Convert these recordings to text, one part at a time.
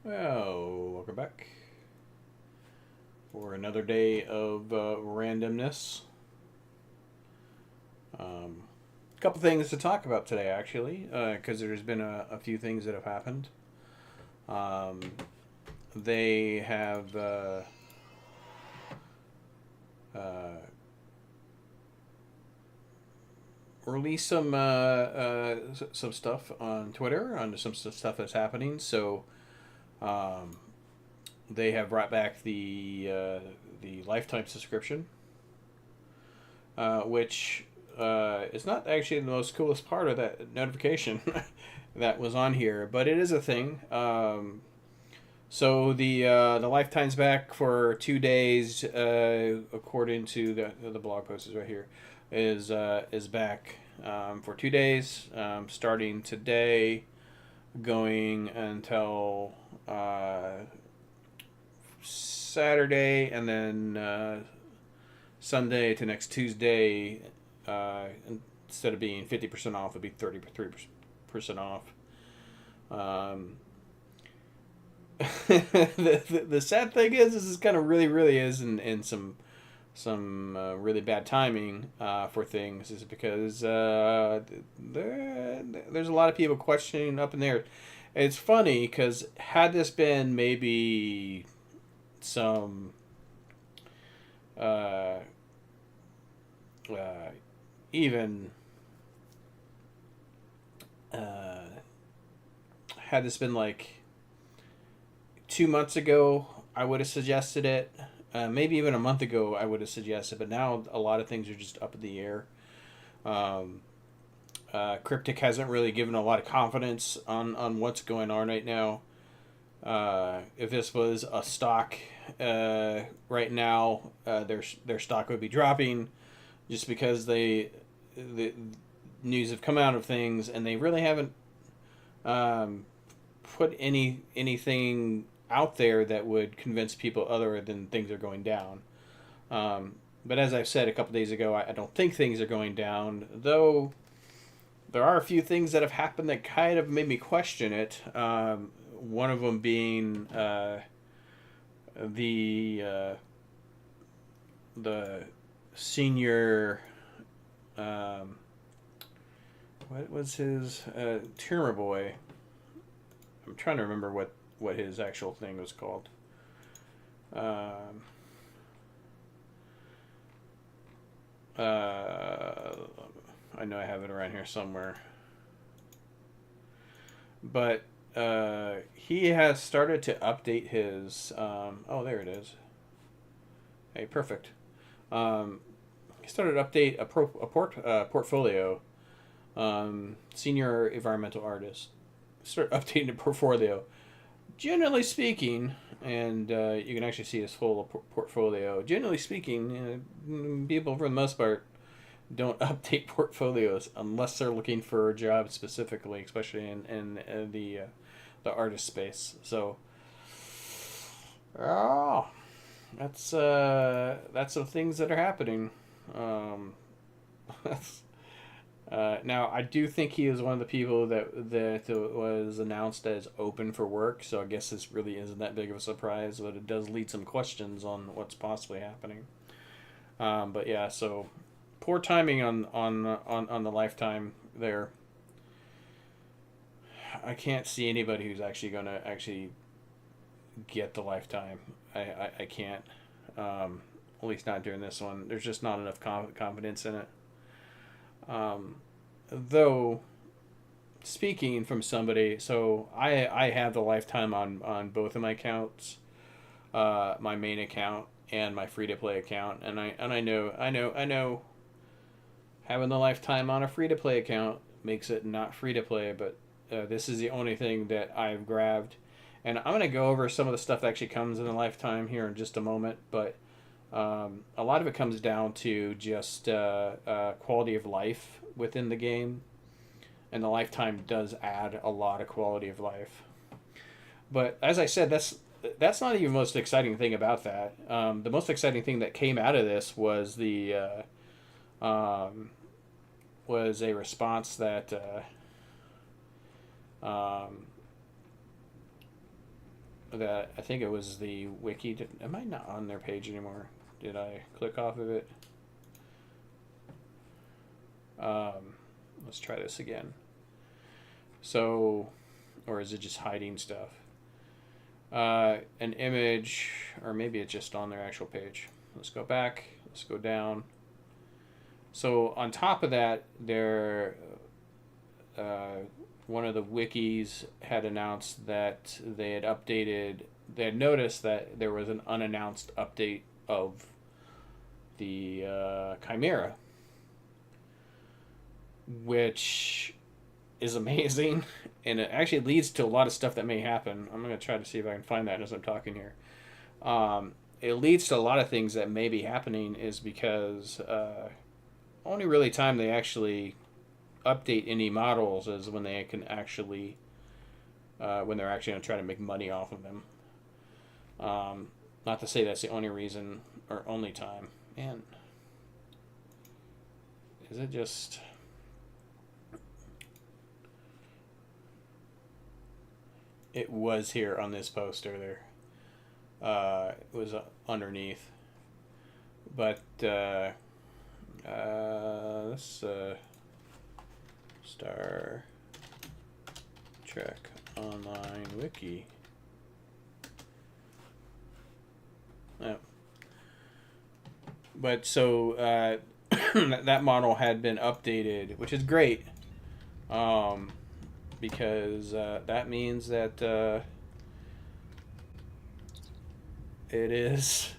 Well, welcome back for another day of randomness. A couple things to talk about today, actually, because there's been a few things that have happened. Um, they have uh, released some stuff on Twitter on some stuff that's happening. So um, they have brought back the lifetime subscription, which is not actually the most coolest part of that notification that was on here, but it is a thing. So the lifetime's back for 2 days, according to the blog post is right here, is back for 2 days, starting today, going until Saturday, and then Sunday to next Tuesday, uh, instead of being 50% off, it'll be 33% off. Um, the sad thing is, this is kind of really is in some really bad timing for things, is because there's a lot of people questioning up in there. It's funny because had this been maybe some uh, uh, even uh, had this been like 2 months ago, I would have suggested it. Maybe even a month ago, I would have suggested. But now a lot of things are just up in the air. Um, Cryptic hasn't really given a lot of confidence on what's going on right now. If this was a stock right now, their stock would be dropping just because the news have come out of things, and they really haven't um, put anything out there that would convince people other than things are going down. But as I've said a couple days ago, I don't think things are going down, though there are a few things that have happened that kind of made me question it. One of them being the uh, the senior. Um, what was his tumor boy? I'm trying to remember what his actual thing was called. Um, uh, I know I have it around here somewhere, but he has started to update his. Oh, there it is. Hey, perfect. Um, he started to update a portfolio. Senior environmental artist. Start updating the portfolio. Generally speaking, and you can actually see his full portfolio. Generally speaking, people for the most part don't update portfolios unless they're looking for a job specifically, especially in the artist space. So, oh, that's some things that are happening. Um, now, I do think he is one of the people that was announced as open for work. So I guess this really isn't that big of a surprise, but it does lead some questions on what's possibly happening. But yeah, so poor timing on the lifetime there. I can't see anybody who's actually going to actually get the lifetime. I can't. At least not during this one. There's just not enough confidence in it. Um, though, speaking from somebody, so I have the lifetime on both of my accounts, my main account and my free to play account, and I know having the lifetime on a free to play account makes it not free to play, but this is the only thing that I've grabbed. And I'm going to go over some of the stuff that actually comes in the lifetime here in just a moment, but a lot of it comes down to just quality of life within the game, and the lifetime does add a lot of quality of life. But as I said, that's not even the most exciting thing about that. The most exciting thing that came out of this was the was a response that um, that I think it was the wiki. Am I not on their page anymore? Did I click off of it? Let's try this again. So, or is it just hiding stuff? An image, or maybe it's just on their actual page. Let's go back. Let's go down. So on top of that, one of the wikis had announced that they had updated. They had noticed that there was an unannounced update of the Chimera, which is amazing, and it actually leads to a lot of stuff that may happen. I'm going to try to see if I can find that as I'm talking here. It leads to a lot of things that may be happening is because only really time they actually update any models is when they can actually when they're actually going to try to make money off of them. Not to say that's the only reason or only time. Man, is it just... It was here on this post earlier. It was underneath. But this Star Trek Online Wiki. Oh. But so that model had been updated, which is great. Because that means that it is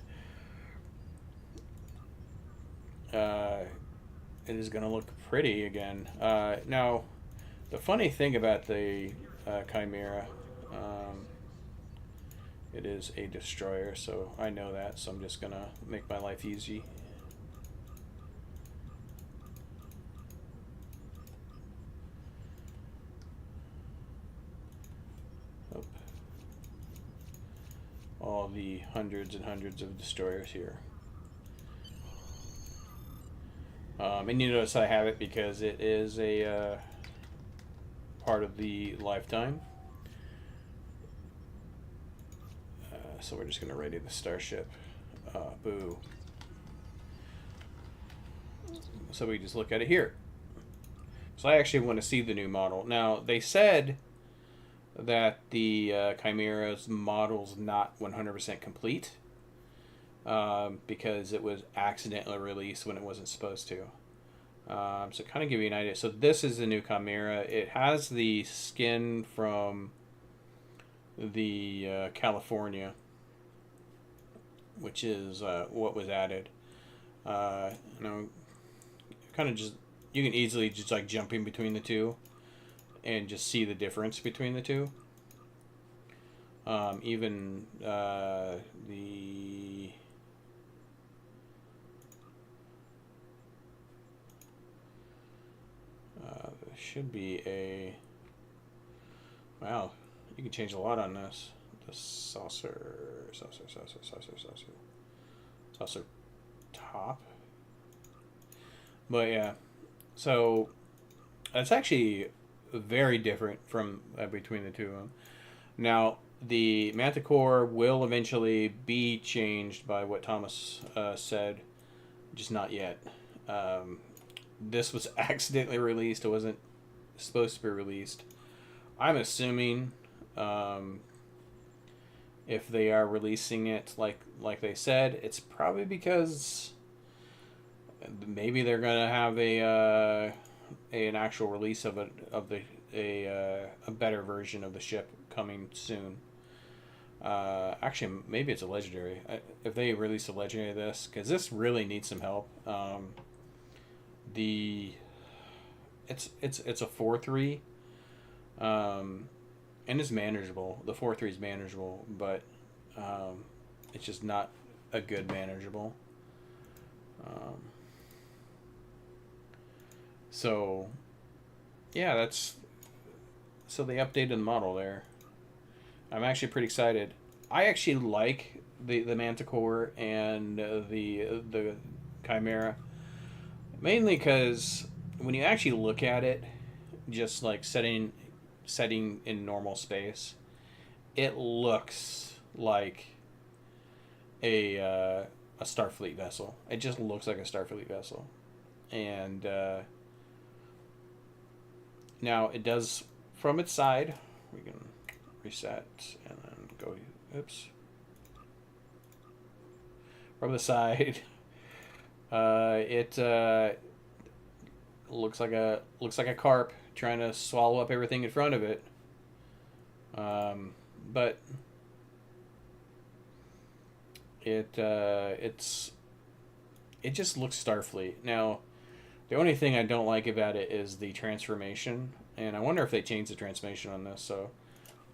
going to look pretty again. Now, the funny thing about the Chimera, it is a destroyer, so I know that, so I'm just going to make my life easy. All the hundreds and hundreds of destroyers here. And you notice I have it because it is a part of the lifetime. So we're just going to ready the starship. Boo. So we just look at it here. So I actually want to see the new model. Now, they said that the Chimera's model's not 100% complete because it was accidentally released when it wasn't supposed to. So kind of give you an idea. So this is the new Chimera. It has the skin from the California, which is what was added. Kind of just, you can easily just like jump in between the two and just see the difference between the two. Even the should be a... Wow, you can change a lot on this. The saucer top. But yeah, so that's actually very different from between the two of them. Now, the Manticore will eventually be changed by what Thomas said, just not yet. This was accidentally released. It wasn't supposed to be released. I'm assuming if they are releasing it like they said, it's probably because maybe they're gonna have an actual release of a better version of the ship coming soon. Actually, maybe it's a legendary. If they release a legendary of this, because this really needs some help. It's a 4-3, and it's manageable. The 4-3 is manageable, but it's just not a good manageable. So yeah, so they updated the model there. I'm actually pretty excited. I actually like the Manticore and the Chimera, mainly because when you actually look at it, just like setting in normal space, it looks like a Starfleet vessel. It just looks like a Starfleet vessel. And now it does, from its side, we can reset and then go, oops. From the side, it looks like a carp trying to swallow up everything in front of it. But it just looks Starfleet. Now, the only thing I don't like about it is the transformation, and I wonder if they changed the transformation on this. So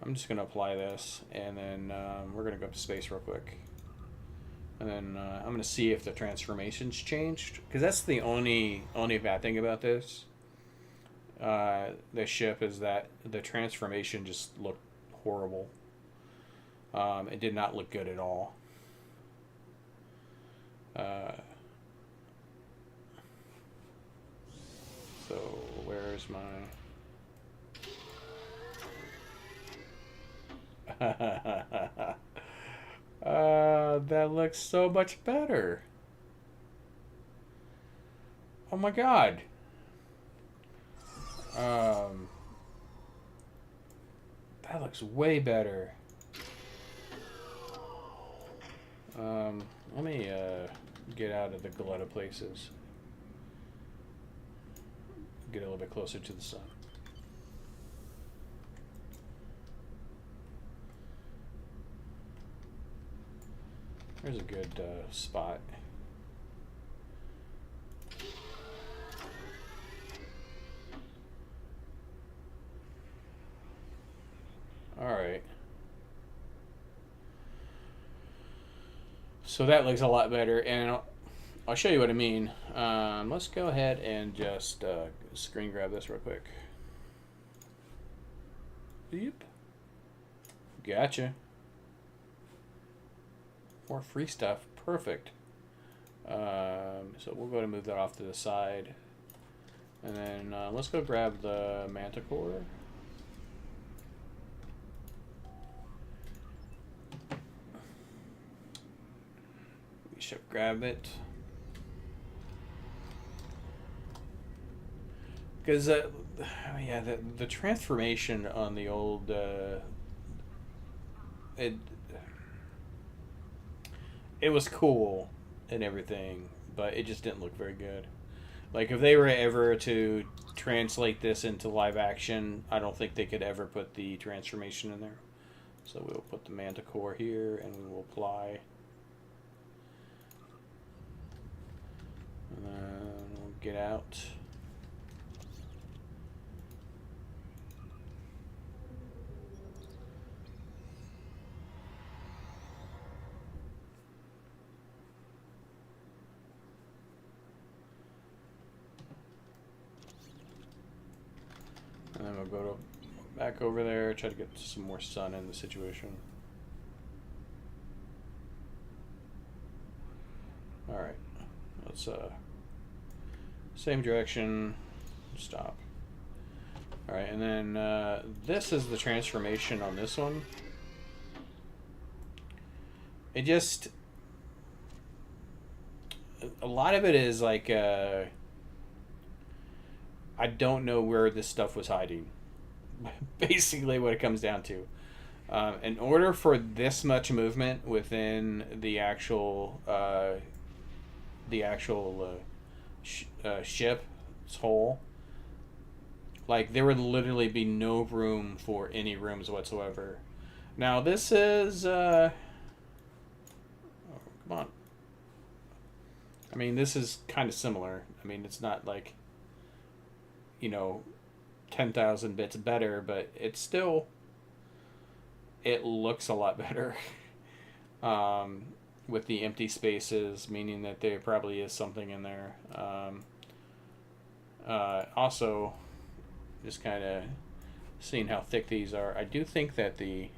I'm just gonna apply this, and then we're gonna go up to space real quick, and then I'm gonna see if the transformation's changed, because that's the only bad thing about this. The ship is that the transformation just looked horrible. It did not look good at all. So where's my... that looks so much better. Oh my god. That looks way better. Let me get out of the glut of places. Get a little bit closer to the sun. There's a good spot. Alright. So that looks a lot better, and I'll show you what I mean. Let's go ahead and just screen grab this real quick. Yep. Gotcha. More free stuff. Perfect. So we'll go ahead and move that off to the side. And then let's go grab the manticore. We should grab it. Because, yeah, the transformation on the old... It was cool and everything, but it just didn't look very good. Like, if they were ever to translate this into live action, I don't think they could ever put the transformation in there. So we'll put the manticore here, and we will apply. And then we'll get out. And then we'll go back over there, try to get some more sun in the situation. Alright, let's same direction, stop. Alright, and then this is the transformation on this one. It just, a lot of it is like I don't know where this stuff was hiding. Basically what it comes down to. In order for this much movement within the actual ship's hull, like, there would literally be no room for any rooms whatsoever. Now this is oh, come on. I mean, this is kind of similar. I mean, it's not like, you know, 10,000 bits better, but it's still, it looks a lot better. With the empty spaces, meaning that there probably is something in there. Also, just kind of seeing how thick these are. I do think that the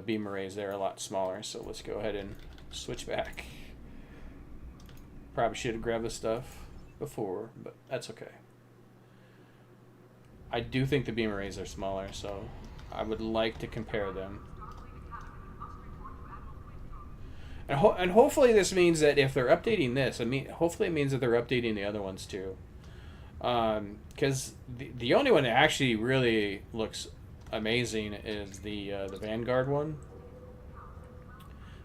beam arrays there are a lot smaller, so let's go ahead and switch back. Probably should have grabbed the stuff before, but that's okay. I do think the beam arrays are smaller, so I would like to compare them. And hopefully this means that if they're updating this, hopefully it means that they're updating the other ones too. Because the only one that actually really looks amazing is the Vanguard one.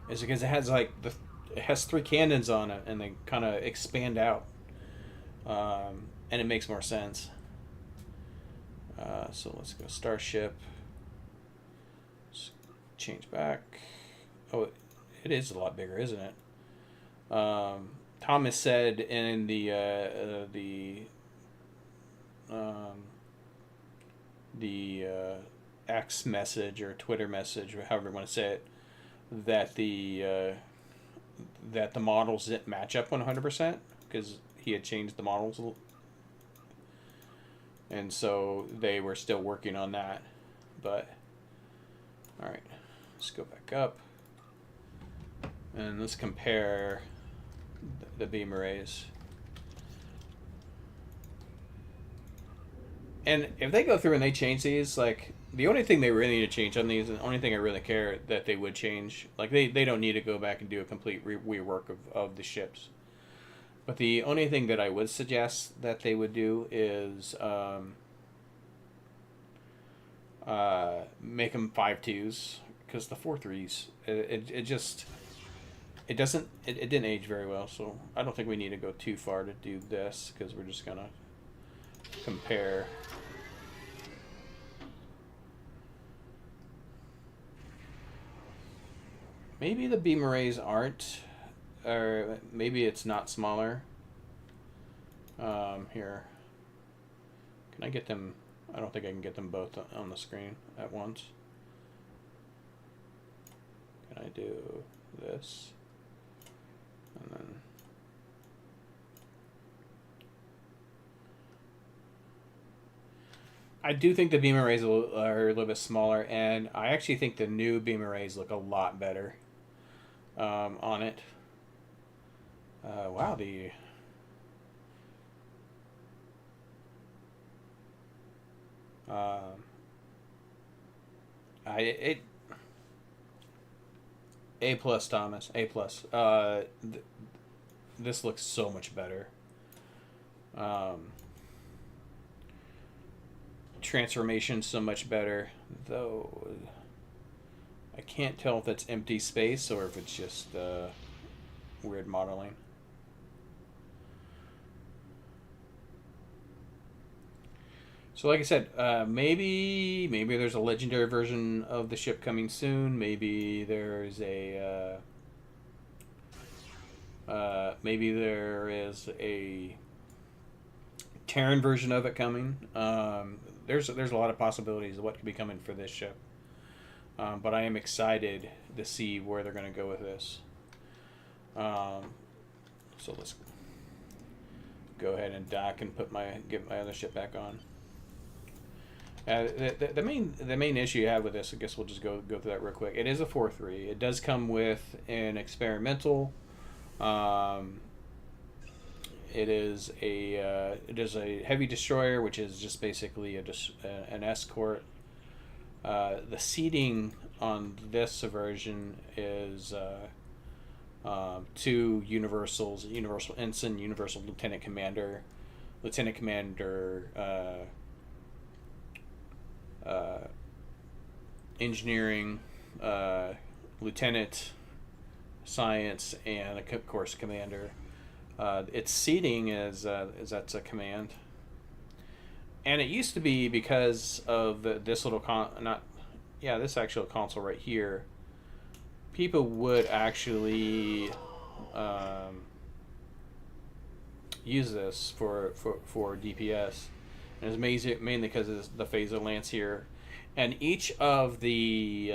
Is because it has it has three cannons on it, and they kind of expand out, and it makes more sense. So let's go Starship. Let's change back. Oh, it is a lot bigger, isn't it? Thomas said in the X message or Twitter message, or however you want to say it, that the models didn't match up 100% because he had changed the models, and so they were still working on that. But all right, let's go back up and let's compare the beam arrays. And if they go through and they change these, like, the only thing they really need to change on these, and the only thing I really care that they would change, like, they don't need to go back and do a complete rework of the ships. But the only thing that I would suggest that they would do is make them 5.2s, because the 4.3s, it didn't age very well, so I don't think we need to go too far to do this, because we're just going to compare. Maybe the beam arrays aren't, or maybe it's not smaller. Here. Can I get them? I don't think I can get them both on the screen at once. Can I do this? And then... I do think the beam arrays are a little bit smaller, and I actually think the new beam arrays look a lot better on it. Wow, the... A plus, Thomas. A plus. This looks so much better. Transformation so much better, though I can't tell if it's empty space or if it's just weird modeling. So like I said, maybe there's a legendary version of the ship coming soon. Maybe there's maybe there is a Terran version of it coming. There's a lot of possibilities of what could be coming for this ship. But I am excited to see where they're going to go with this. So let's go ahead and dock and get my other ship back on. The main issue you have with this, I guess we'll just go through that real quick. It is a 4.3. It does come with an experimental. It is a heavy destroyer, which is just basically an escort. The seating on this version is two universals: universal ensign, universal lieutenant commander, engineering, lieutenant science, and of course commander. Its seating is that's a command, and it used to be because of this little this actual console right here. People would actually use this for DPS, and it's mainly because of the Phaser Lance here, and each of the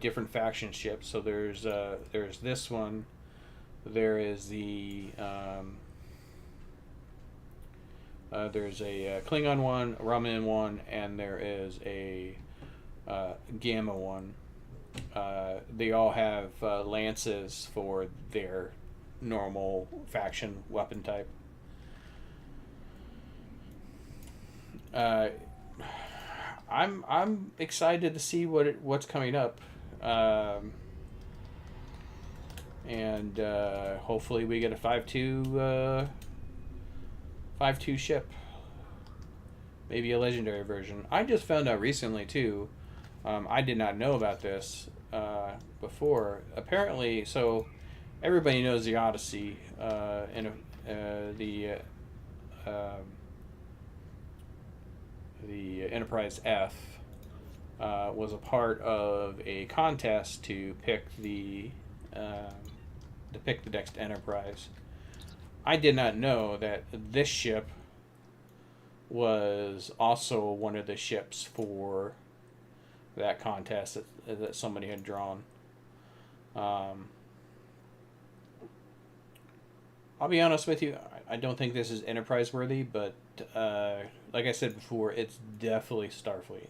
different faction ships. So there's this one. There is there's a Klingon one, a Romulan one, and there is a Gamma one. They all have lances for their normal faction weapon type. Uh, I'm excited to see what's coming up, um, and hopefully we get a 5.2 ship, maybe a legendary version. I just found out recently too. I did not know about this before. Apparently, so everybody knows the Odyssey and um the Enterprise F was a part of a contest um, to pick the next Enterprise. I did not know that this ship was also one of the ships for that contest that somebody had drawn. Um, I'll be honest with you, I don't think this is Enterprise worthy, but like I said before, it's definitely Starfleet.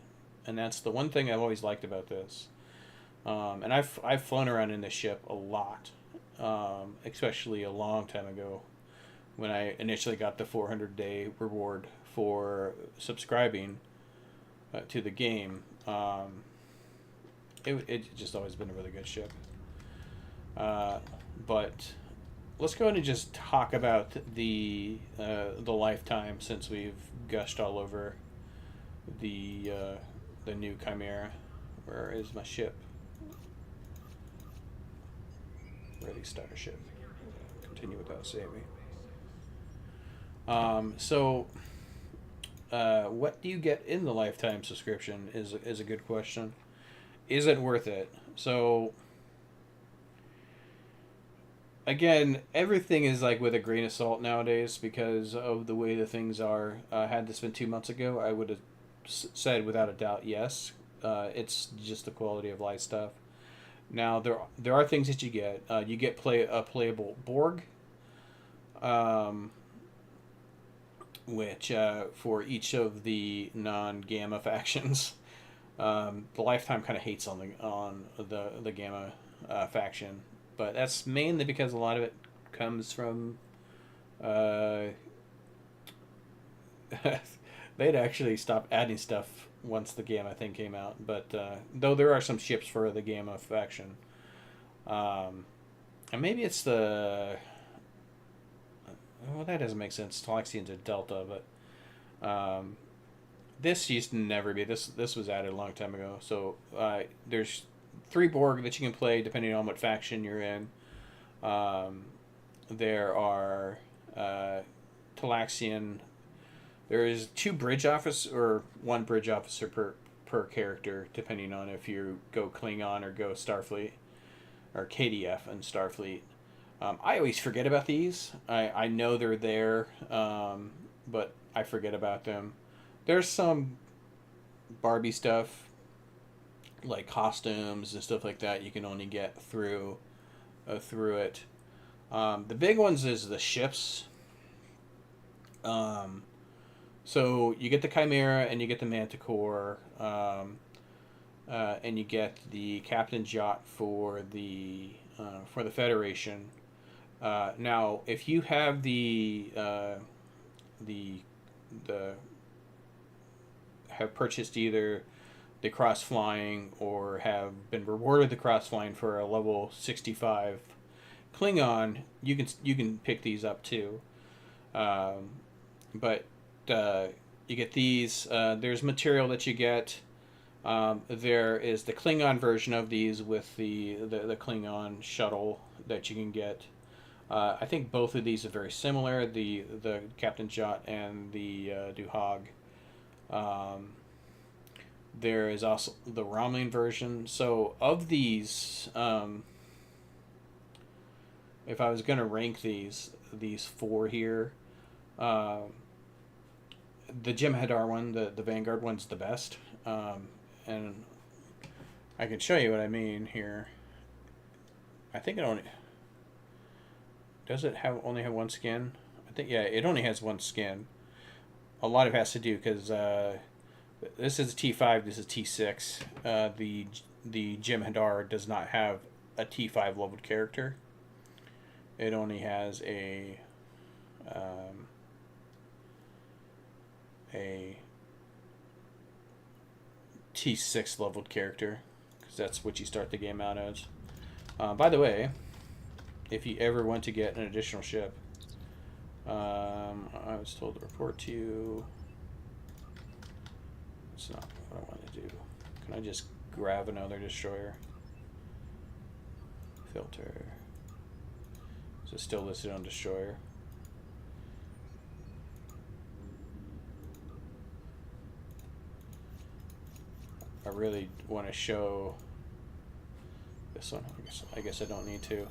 And that's the one thing I've always liked about this. And I've flown around in this ship a lot, especially a long time ago when I initially got the 400-day reward for subscribing to the game. It just always been a really good ship. But let's go ahead and just talk about the lifetime, since we've gushed all over the new Chimera. Where is my ship? Ready, starship. Continue without saving. What do you get in the lifetime subscription is a good question. Is it worth it? So, again, everything is like with a grain of salt nowadays because of the way the things are. Had this been 2 months ago, I would have said without a doubt yes. It's just the quality of life stuff. Now there are things that you get. You get a playable Borg, um, which for each of the non-Gamma factions. The Lifetime kind of hates on the Gamma faction, but that's mainly because a lot of it comes from they'd actually stopped adding stuff once the Gamma thing came out. But though there are some ships for the Gamma faction, and maybe it's the well, that doesn't make sense. Talaxian's a Delta, but this used to never be. This was added a long time ago. So there's 3 Borg that you can play depending on what faction you're in. There are Talaxian. There is 2 bridge officers, or 1 bridge officer per character, depending on if you go Klingon or go Starfleet, or KDF and Starfleet. I always forget about these. I know they're there, but I forget about them. There's some Barbie stuff, like costumes and stuff like that, you can only get through it. The big ones is the ships. So you get the Chimera and you get the Manticore, and you get the Captain Jot for the Federation. Now, if you have the have purchased either the cross flying or have been rewarded the cross flying for a level 65 Klingon, you can pick these up too. But you get these. There's material that you get. There is the Klingon version of these with the Klingon shuttle that you can get. I think both of these are very similar. The Captain Jot and the Duhog. There is also the Romulan version. So of these, if I was going to rank these 4 here, the Jem'Hadar one, the Vanguard one's the best. And I can show you what I mean here. I think it only... Does it only have 1 skin? I think, yeah, it only has 1 skin. A lot of it has to do because this is T5, this is T6. The Jem'Hadar does not have a T5 leveled character. it only has um, a T6 leveled character, because that's what you start the game out as. By the way, if you ever want to get an additional ship, I was told to report to you. It's not what I want to do. Can I just grab another destroyer? Filter. Is it still listed on destroyer? I really want to show this one. I guess I don't need to.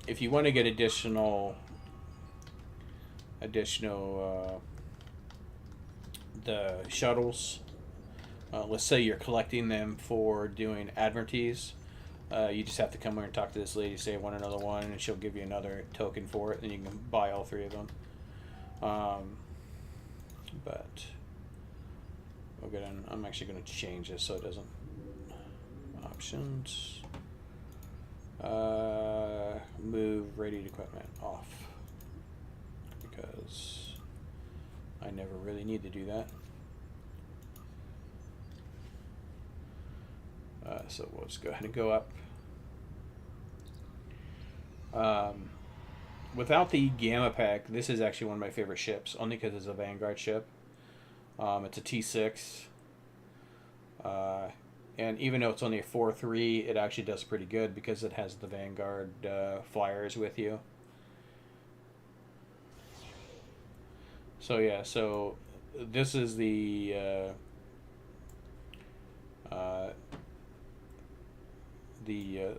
If you want to get additional the shuttles, let's say you're collecting them for doing admiralties, you just have to come here and talk to this lady, say I want another one, and she'll give you another token for it, and you can buy all three of them. But I'm actually going to change this so it doesn't. Options. Move radiant equipment off, because I never really need to do that. So we'll just go ahead and go up. Without the Gamma pack, this is actually one of my favorite ships, only because it's a Vanguard ship. It's a T6. And even though it's only a 4-3, it actually does pretty good because it has the Vanguard flyers with you. So yeah, so this is the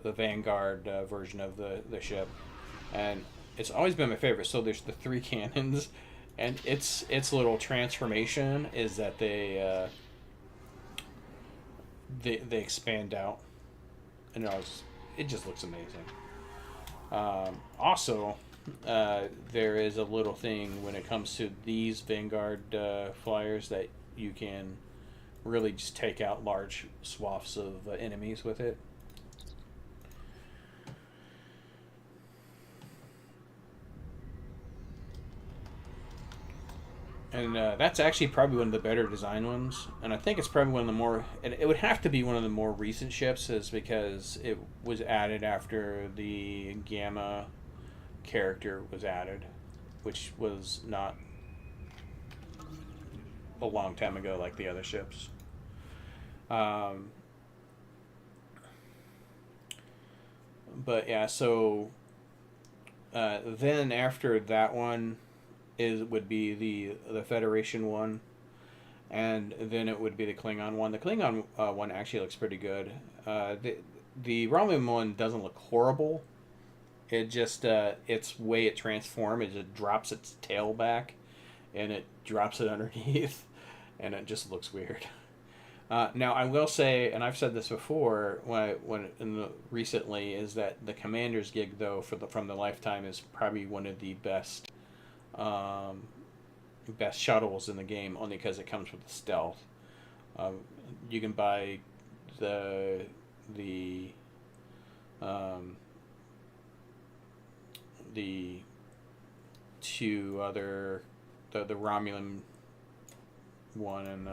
Vanguard version of the ship, and it's always been my favorite. So there's the 3 cannons, and its little transformation is that they expand out, and it just looks amazing. Also, there is a little thing when it comes to these Vanguard flyers that you can really just take out large swaths of enemies with it. And that's actually probably one of the better design ones. And I think it's probably one of the more... It would have to be one of the more recent ships, is because it was added after the Gamma character was added, which was not a long time ago like the other ships. But yeah, so then after that one would be the Federation one, and then it would be the Klingon one. The Klingon one actually looks pretty good. The Romulan one doesn't look horrible. It just its way it transforms, it just drops its tail back, and it drops it underneath, and it just looks weird. Now I will say, and I've said this before recently, is that the Commander's gig though from the Lifetime is probably one of the best shuttles in the game, only because it comes with the stealth. You can buy the 2 other the Romulan one and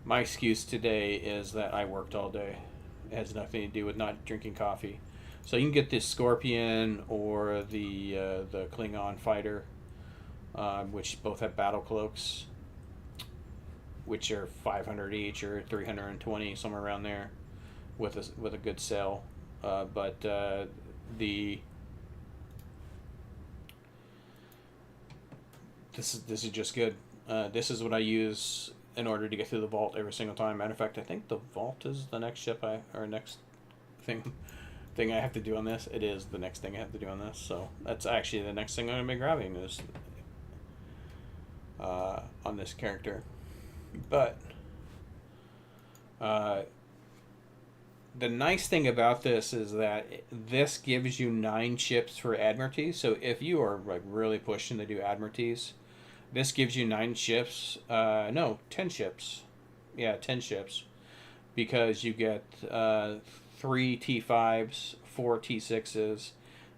my excuse today is that I worked all day. It has nothing to do with not drinking coffee. So you can get this Scorpion or the Klingon fighter, which both have battle cloaks, which are 500 each or 320, somewhere around there, with a good sale. But this is just good. This is what I use in order to get through the vault every single time. Matter of fact, I think the vault is the next ship next thing I have to do on this. It is the next thing I have to do on this. So that's actually the next thing I'm going to be grabbing is on this character. But the nice thing about this is that this gives you 9 ships for Admiralties. So if you are like really pushing to do Admiralties, this gives you 9 ships. No, 10 ships. Yeah, 10 ships. because you get three T5s, four T6s,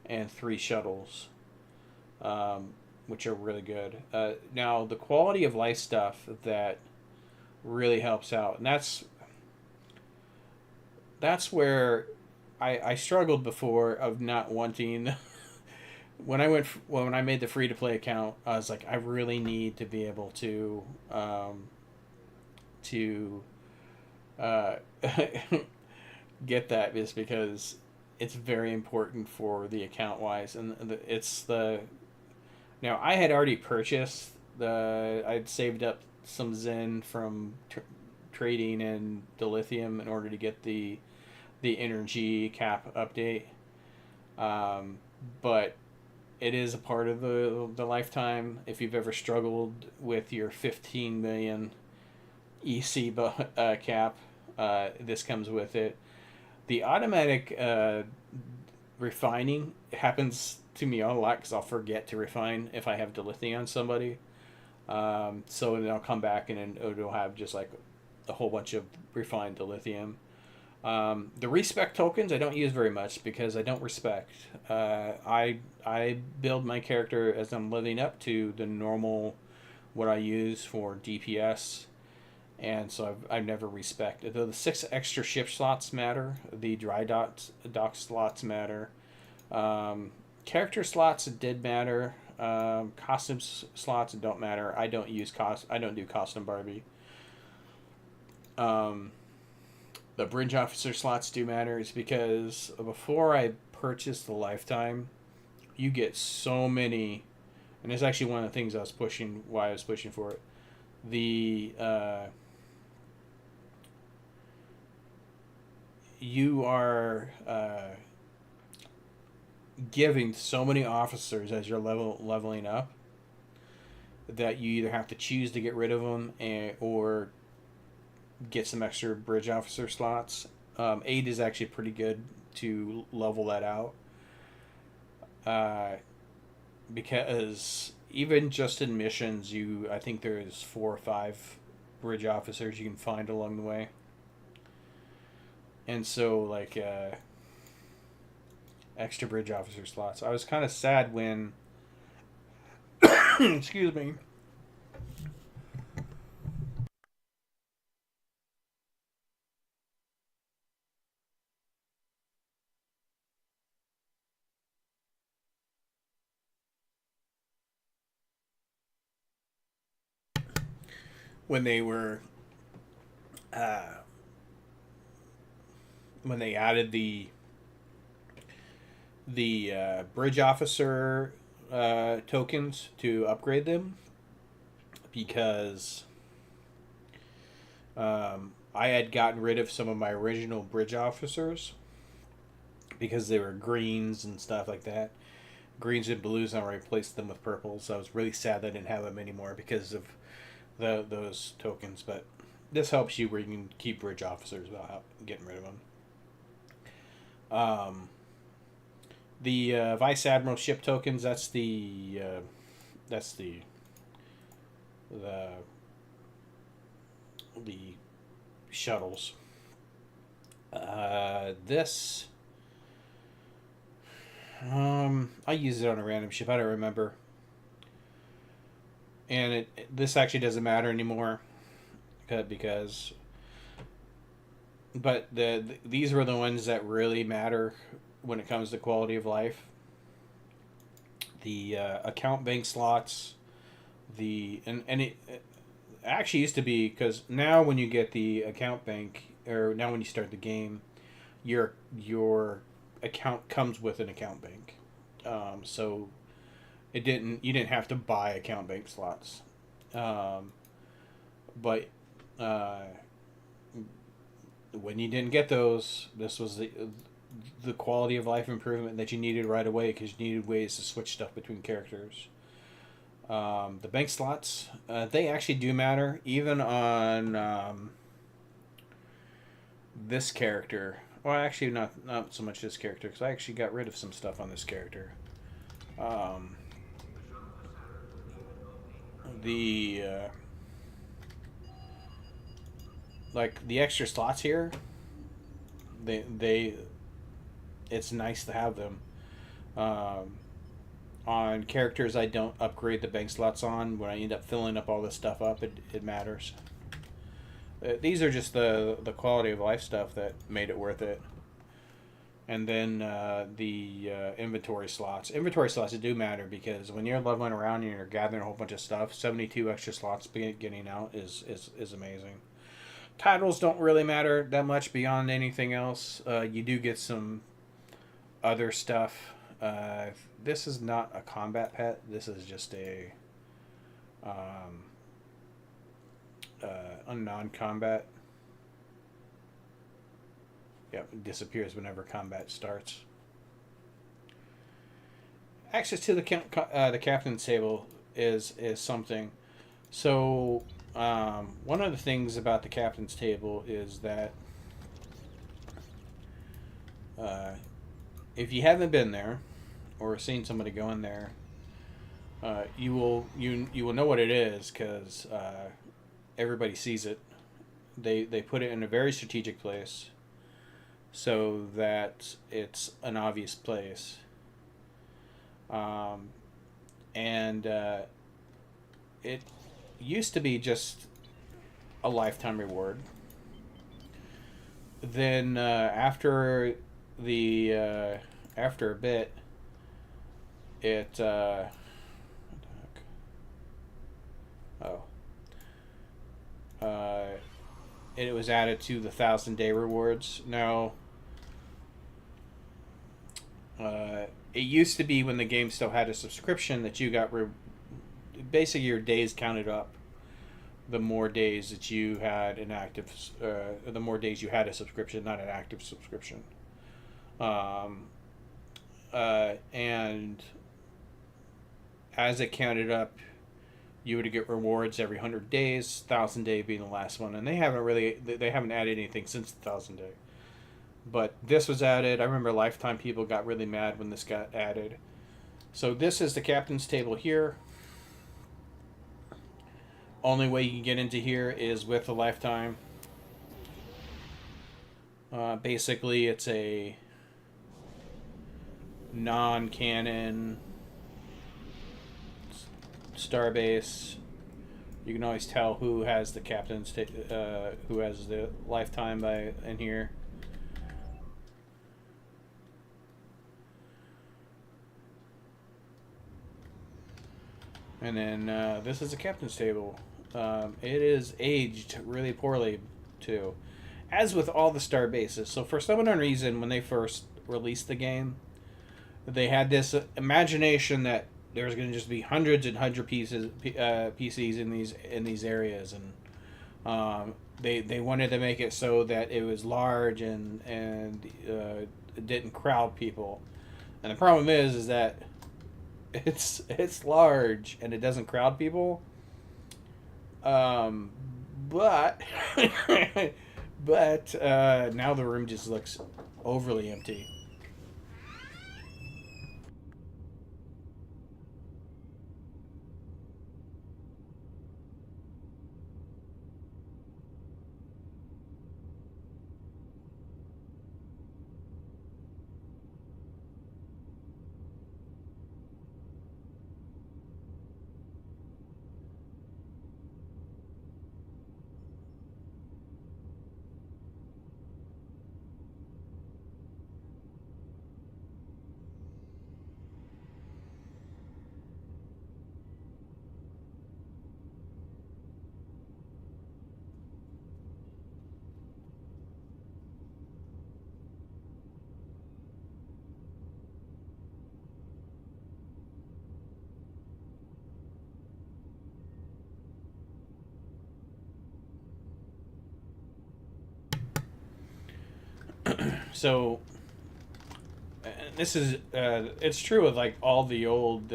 and three shuttles, which are really good. Now, the quality of life stuff that really helps out, and that's where I struggled before of not wanting. When I made the free to play account, I was like, I really need to be able to uh, get that, just because it's very important for the account wise, and it's the now I had already purchased I'd saved up some Zen from trading and the lithium in order to get the energy cap update, but it is a part of the lifetime. If you've ever struggled with your 15 million EC cap, this comes with it. The automatic refining happens to me a lot because I'll forget to refine if I have dilithium on somebody. So then I'll come back and it'll have just like a whole bunch of refined dilithium. The respect tokens I don't use very much because I don't respect. I build my character as I'm living up to the normal what I use for DPS, and so I've never respected. Though the 6 extra ship slots matter, the dock slots matter, character slots did matter. Costume slots don't matter. I don't do custom Barbie. The bridge officer slots do matter. It's because before I purchased the lifetime, you get so many, and it's actually one of the things I was pushing. Why I was pushing for it. The you are giving so many officers as you're leveling up that you either have to choose to get rid of them or get some extra bridge officer slots. 8 is actually pretty good to level that out. Because even just in missions, I think there's 4 or 5 bridge officers you can find along the way. And so, like, extra bridge officer slots. I was kind of sad when, excuse me, when they were, uh, when they added the bridge officer tokens to upgrade them, because I had gotten rid of some of my original bridge officers because they were greens and stuff like that. Greens and blues, and I replaced them with purples. So I was really sad that I didn't have them anymore because of those tokens. But this helps you where you can keep bridge officers without getting rid of them. The vice admiral ship tokens. That's the the shuttles. This I use it on a random ship. I don't remember, and this actually doesn't matter anymore because. But these were the ones that really matter when it comes to quality of life. The account bank slots, and it actually used to be, because now when you get the account bank, or now when you start the game, your account comes with an account bank. So you didn't have to buy account bank slots, but when you didn't get those, this was the quality of life improvement that you needed right away, because you needed ways to switch stuff between characters. The bank slots, they actually do matter, even on this character. Well, actually, not so much this character, because I actually got rid of some stuff on this character. Um, the like the extra slots here, they it's nice to have them. Um, on characters I don't upgrade the bank slots on, when I end up filling up all this stuff up, it matters. These are just the quality of life stuff that made it worth it. And then the inventory slots. Inventory slots do matter because when you're leveling around and you're gathering a whole bunch of stuff, 72 extra slots getting out is amazing. Titles don't really matter that much beyond anything else. You do get some other stuff. This is not a combat pet. This is just um, a non-combat. Yep, it disappears whenever combat starts. Access to the captain's table is something. So one of the things about the captain's table is that uh, if you haven't been there or seen somebody go in there, you will know what it is because everybody sees it. They put it in a very strategic place so that it's an obvious place. And it used to be just a lifetime reward. Then after a bit, it oh it was added to the 1,000-day rewards. Now, it used to be when the game still had a subscription that you got basically your days counted up. The more days that you had an active, the more days you had a subscription, not an active subscription. And as it counted up, you would get rewards every 100 days. 1,000 day being the last one, and they haven't added anything since the 1,000 day. But this was added. I remember Lifetime people got really mad when this got added. So this is the captain's table here. Only way you can get into here is with a Lifetime. Basically, it's a non-canon starbase. You can always tell who has the captain's who has the Lifetime in here. And then this is the captain's table. It is aged really poorly too, as with all the star bases. So for some unknown reason, when they first released the game, they had this imagination that there was going to just be hundreds and hundreds PCs in these areas, and they wanted to make it so that it was large and it didn't crowd people. And the problem is that it's large and it doesn't crowd people. But but now the room just looks overly empty. So this is it's true with like all the old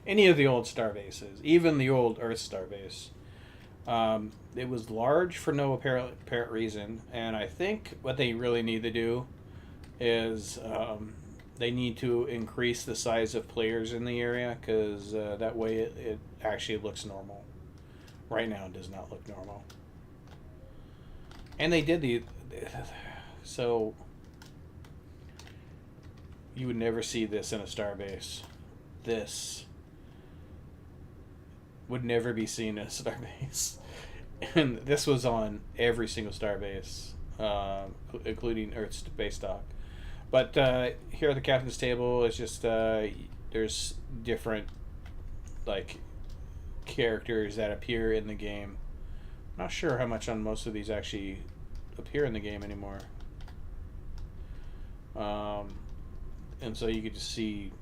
any of the old star bases, even the old Earth star base. It was large for no apparent reason, and I think what they really need to do is they need to increase the size of players in the area, because that way it actually looks normal. Right now, it does not look normal. And they did so you would never see this in a starbase. This would never be seen in a starbase. And this was on every single starbase, including Earth's space dock. But here at the captain's table, it's just there's different like characters that appear in the game. Not sure how much on most of these actually appear in the game anymore. And so you could just see,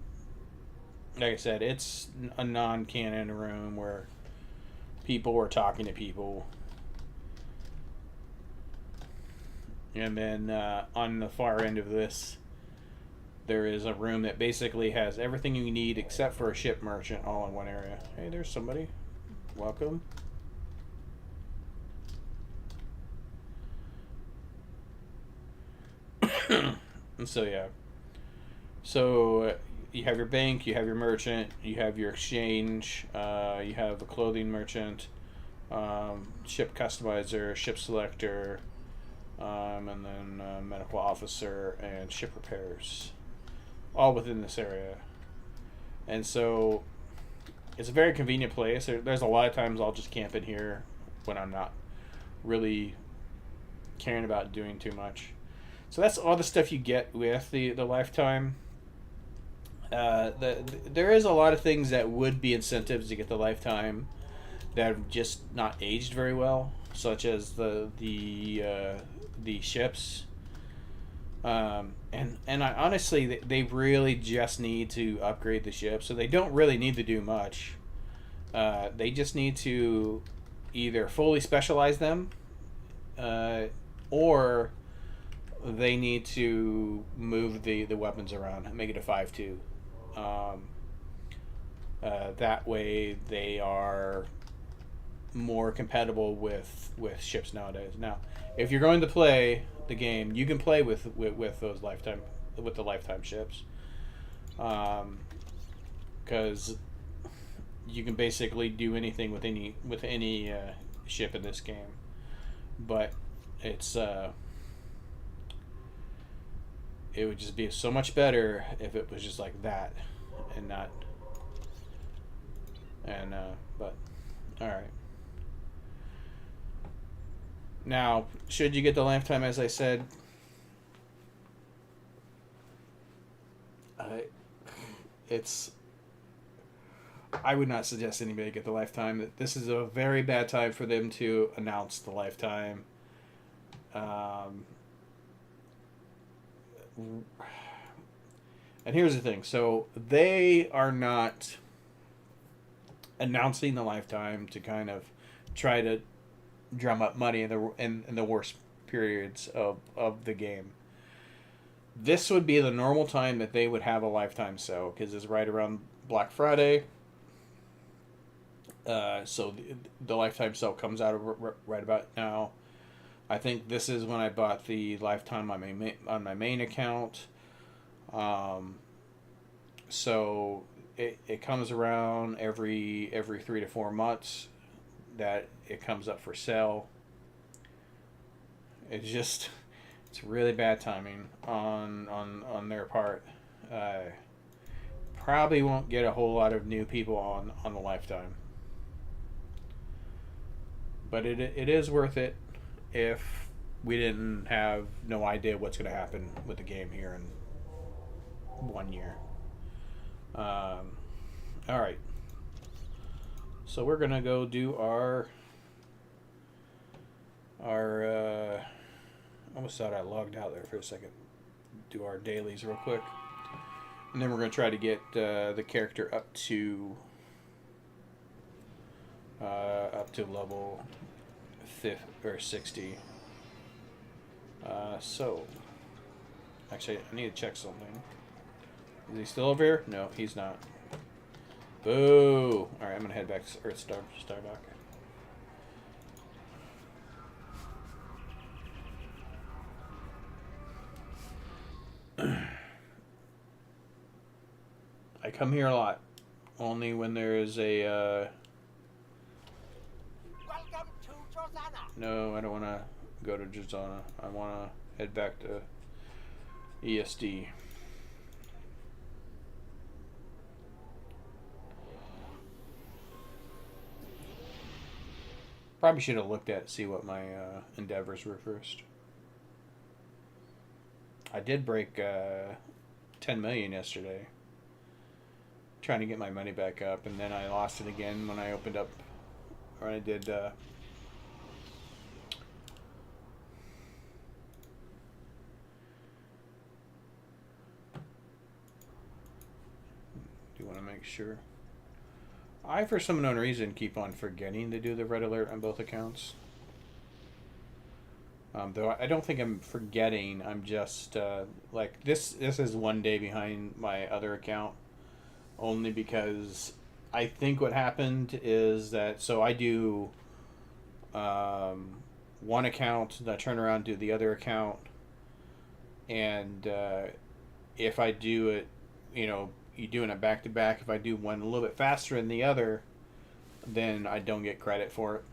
like I said, it's a non-canon room where people were talking to people. And then on the far end of this, there is a room that basically has everything you need except for a ship merchant all in one area. Hey, there's somebody. Welcome. And so, yeah. So, you have your bank, you have your merchant, you have your exchange, you have a clothing merchant, ship customizer, ship selector, and then medical officer and ship repairs, all within this area. And so it's a very convenient place. There's a lot of times I'll just camp in here when I'm not really caring about doing too much. So that's all the stuff you get with the lifetime. There is a lot of things that would be incentives to get the lifetime that have just not aged very well, such as the ships. And I honestly, they really just need to upgrade the ship, so they don't really need to do much. They just need to either fully specialize them, or they need to move the weapons around and make it a 5.2. That way they are more compatible with ships nowadays. Now, if you're going to play the game, you can play with those lifetime with the lifetime ships, because you can basically do anything with any ship in this game. But it's it would just be so much better if it was just like that and not. And but all right. Now, should you get the lifetime, as I said, I would not suggest anybody get the lifetime. This is a very bad time for them to announce the lifetime. And here's the thing. So they are not announcing the lifetime to kind of try to drum up money in the worst periods of the game. This would be the normal time that they would have a lifetime sale, because it's right around Black Friday. So the lifetime sale comes out right about now. I think this is when I bought the lifetime on my main account. So it comes around every 3 to 4 months that it comes up for sale. It's really bad timing on their part. Probably won't get a whole lot of new people on the lifetime, but it is worth it if we didn't have no idea what's going to happen with the game here in 1 year. All right, so we're gonna go do our almost thought I logged out there for a second. Do our dailies real quick, and then we're gonna try to get the character up to level 50 or 60. So actually, I need to check something. Is he still over here? No, he's not. Boo! Alright, I'm gonna head back to Earth Stardock. I come here a lot. Only when there is a, Welcome to Josana. No, I don't want to go to Arizona. I want to head back to ESD. Probably should have looked at see what my endeavors were first. I did break 10 million yesterday, trying to get my money back up, and then I lost it again when I opened up, or I did. Do you want to make sure? I, for some unknown reason, keep on forgetting to do the red alert on both accounts. Though I don't think I'm forgetting. I'm just like this. This is one day behind my other account, only because I think what happened is that I do one account, then I turn around do the other account, and if I do it, you doing it back to back. If I do one a little bit faster than the other, then I don't get credit for it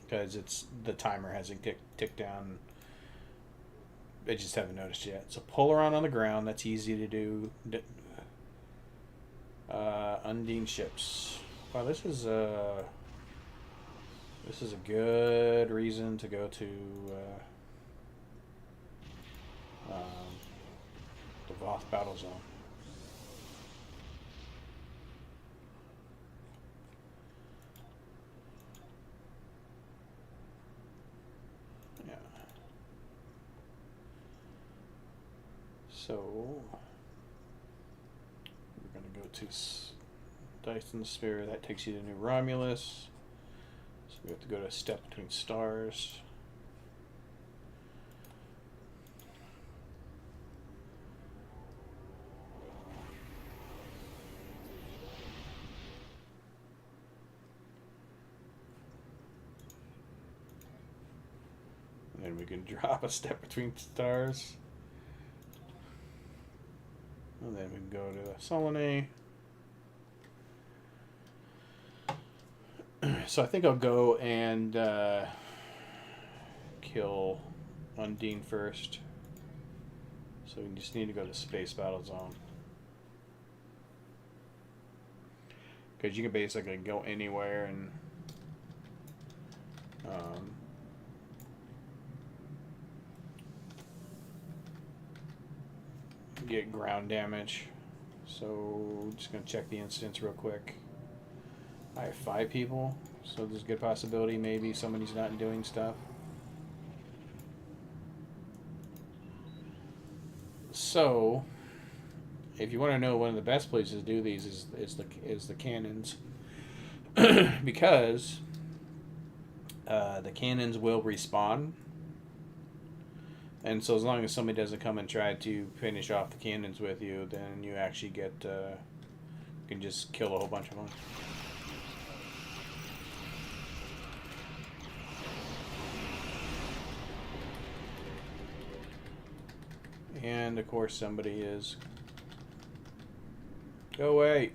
because the timer hasn't ticked down. I just haven't noticed yet. So pull around on the ground. That's easy to do. Undine ships. Wow, this is a good reason to go to the Voth battle zone. Yeah. So we're gonna go to Dyson Sphere. That takes you to New Romulus. So we have to go to Step Between Stars. And we can drop a Step Between Stars. And then we can go to Solanae. So I think I'll go and kill Undine first. So we just need to go to Space Battle Zone. Because you can basically go anywhere and get ground damage. So just gonna check the instance real quick. I have 5 people, so there's a good possibility maybe somebody's not doing stuff. So if you want to know one of the best places to do these is the cannons, because the cannons will respawn. And so as long as somebody doesn't come and try to finish off the cannons with you, then you actually get, you can just kill a whole bunch of them. And of course somebody is... Go away!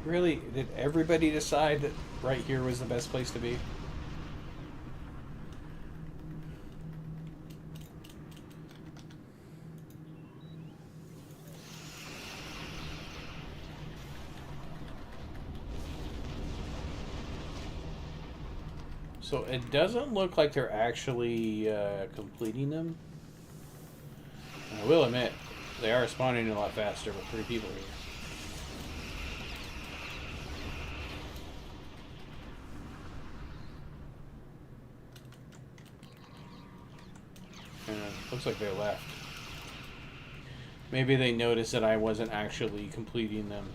Really? Did everybody decide that right here was the best place to be? So it doesn't look like they're actually completing them. I will admit, they are spawning a lot faster with 3 people here. Looks like they left. Maybe they noticed that I wasn't actually completing them.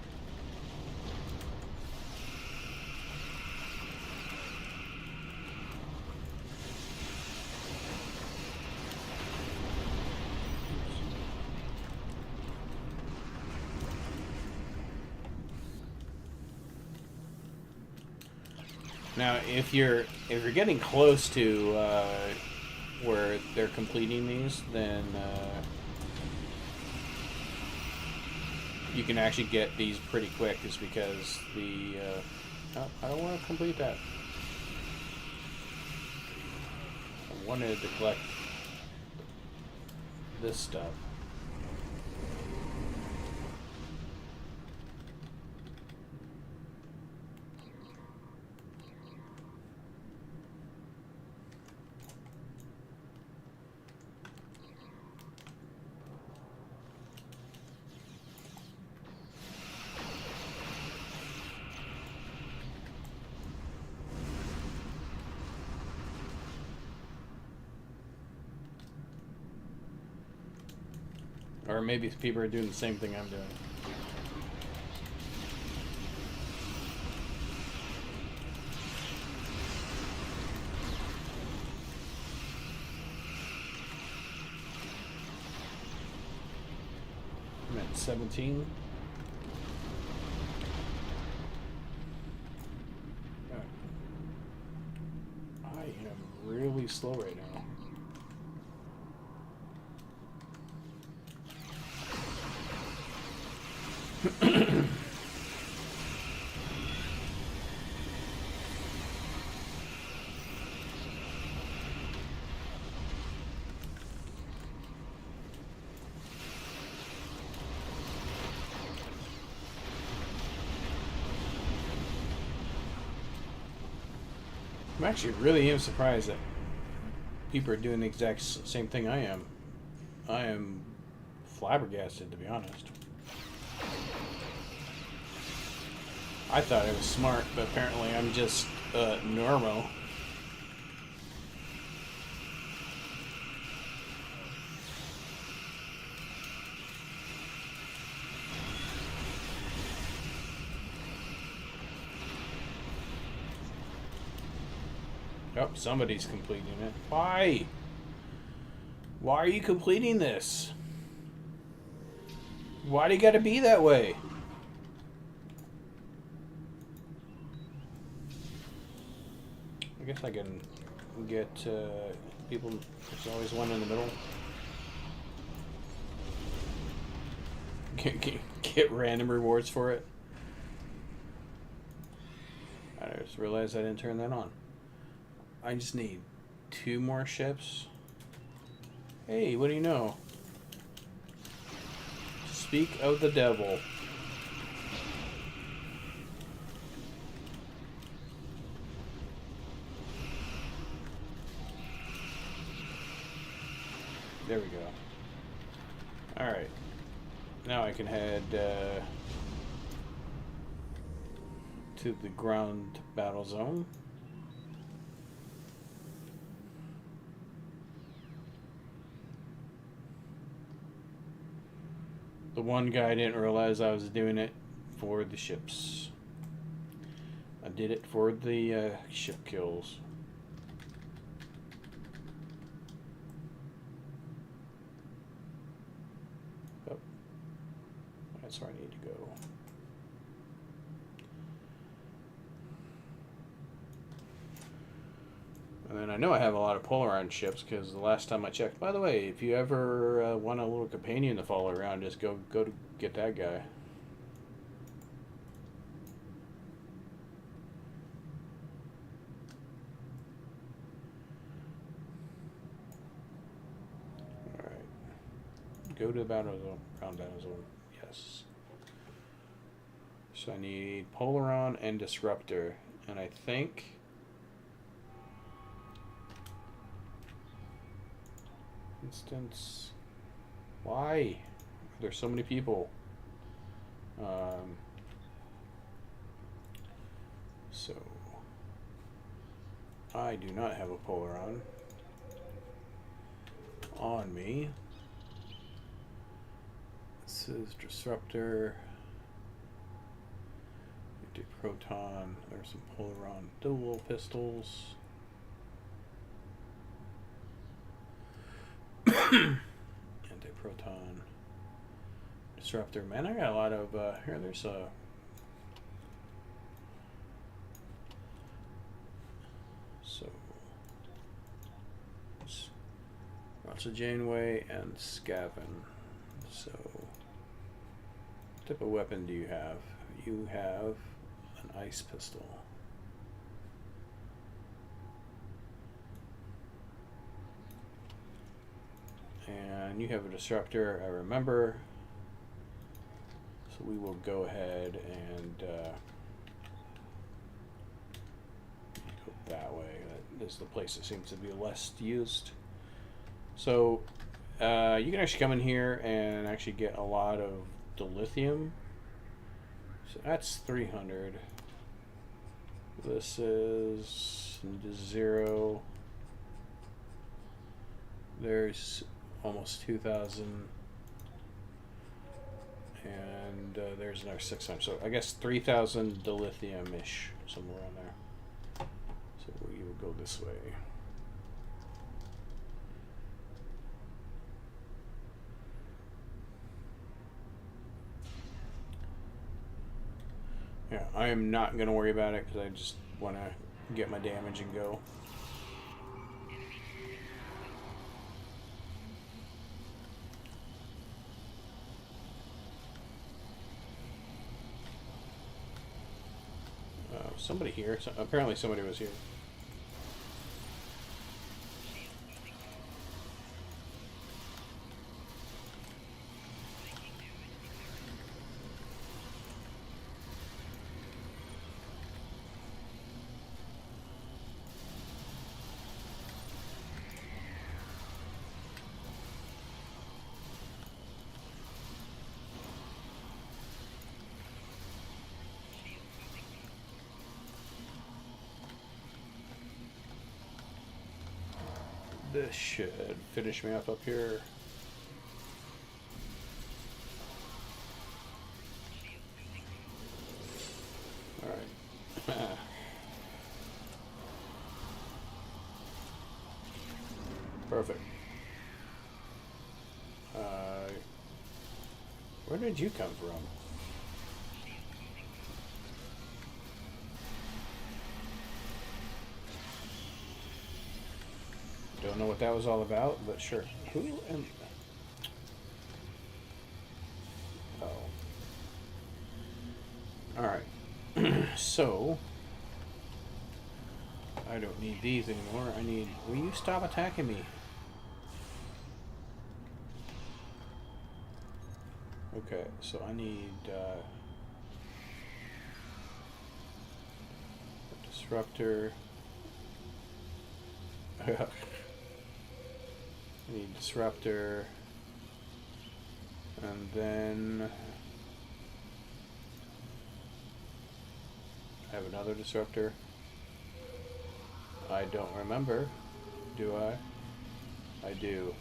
Now, if you're getting close to where they're completing these, then you can actually get these pretty quick, just because the oh, I don't want to complete that. I wanted to collect this stuff. Or maybe people are doing the same thing I'm doing. I'm at 17. I am really slow right now. I'm actually really am surprised that people are doing the exact same thing I am. I am flabbergasted, to be honest. I thought I was smart, but apparently I'm just normal. Oh, somebody's completing it. Why? Why are you completing this? Why do you gotta be that way? I guess I can get people. There's always one in the middle. Get random rewards for it. I just realized I didn't turn that on. I just need 2 more ships. Hey, what do you know? Speak of the devil. There we go. Alright. Now I can head to the ground battle zone. The one guy didn't realize I was doing it for the ships. I did it for the ship kills. Oh, that's where I need to go. And then I know I have a lot of Polaron ships, because the last time I checked. By the way, if you ever want a little companion to follow around, just go to get that guy. All right, go to the battle zone. Ground battle zone. Yes. So I need Polaron and Disruptor, and I think. Instance. Why? There's so many people. So I do not have a Polaron on me. This is Disruptor. Proton. There's some Polaron dual pistols. Anti-proton. Disruptor. Man, I got a lot of here. There's a So Janeway and Scavin. So, what type of weapon do you have? You have an ice pistol. And you have a disruptor, I remember. So we will go ahead and go that way. That is the place that seems to be less used. So you can actually come in here and actually get a lot of dilithium. So that's 300. This is 0. There's almost 2,000. And there's another 600. So I guess 3,000 dilithium-ish, somewhere around there. So we will go this way. Yeah, I am not going to worry about it because I just want to get my damage and go. Somebody here. So apparently somebody was here. This should finish me up here. Alright. Perfect. Where did you come from? Don't know what that was all about, but sure. Who am... Oh. Alright. So... I don't need these anymore. I need... Will you stop attacking me? Okay, so I need... a disruptor. I need disruptor, and then I have another disruptor. I don't remember. Do I? I do.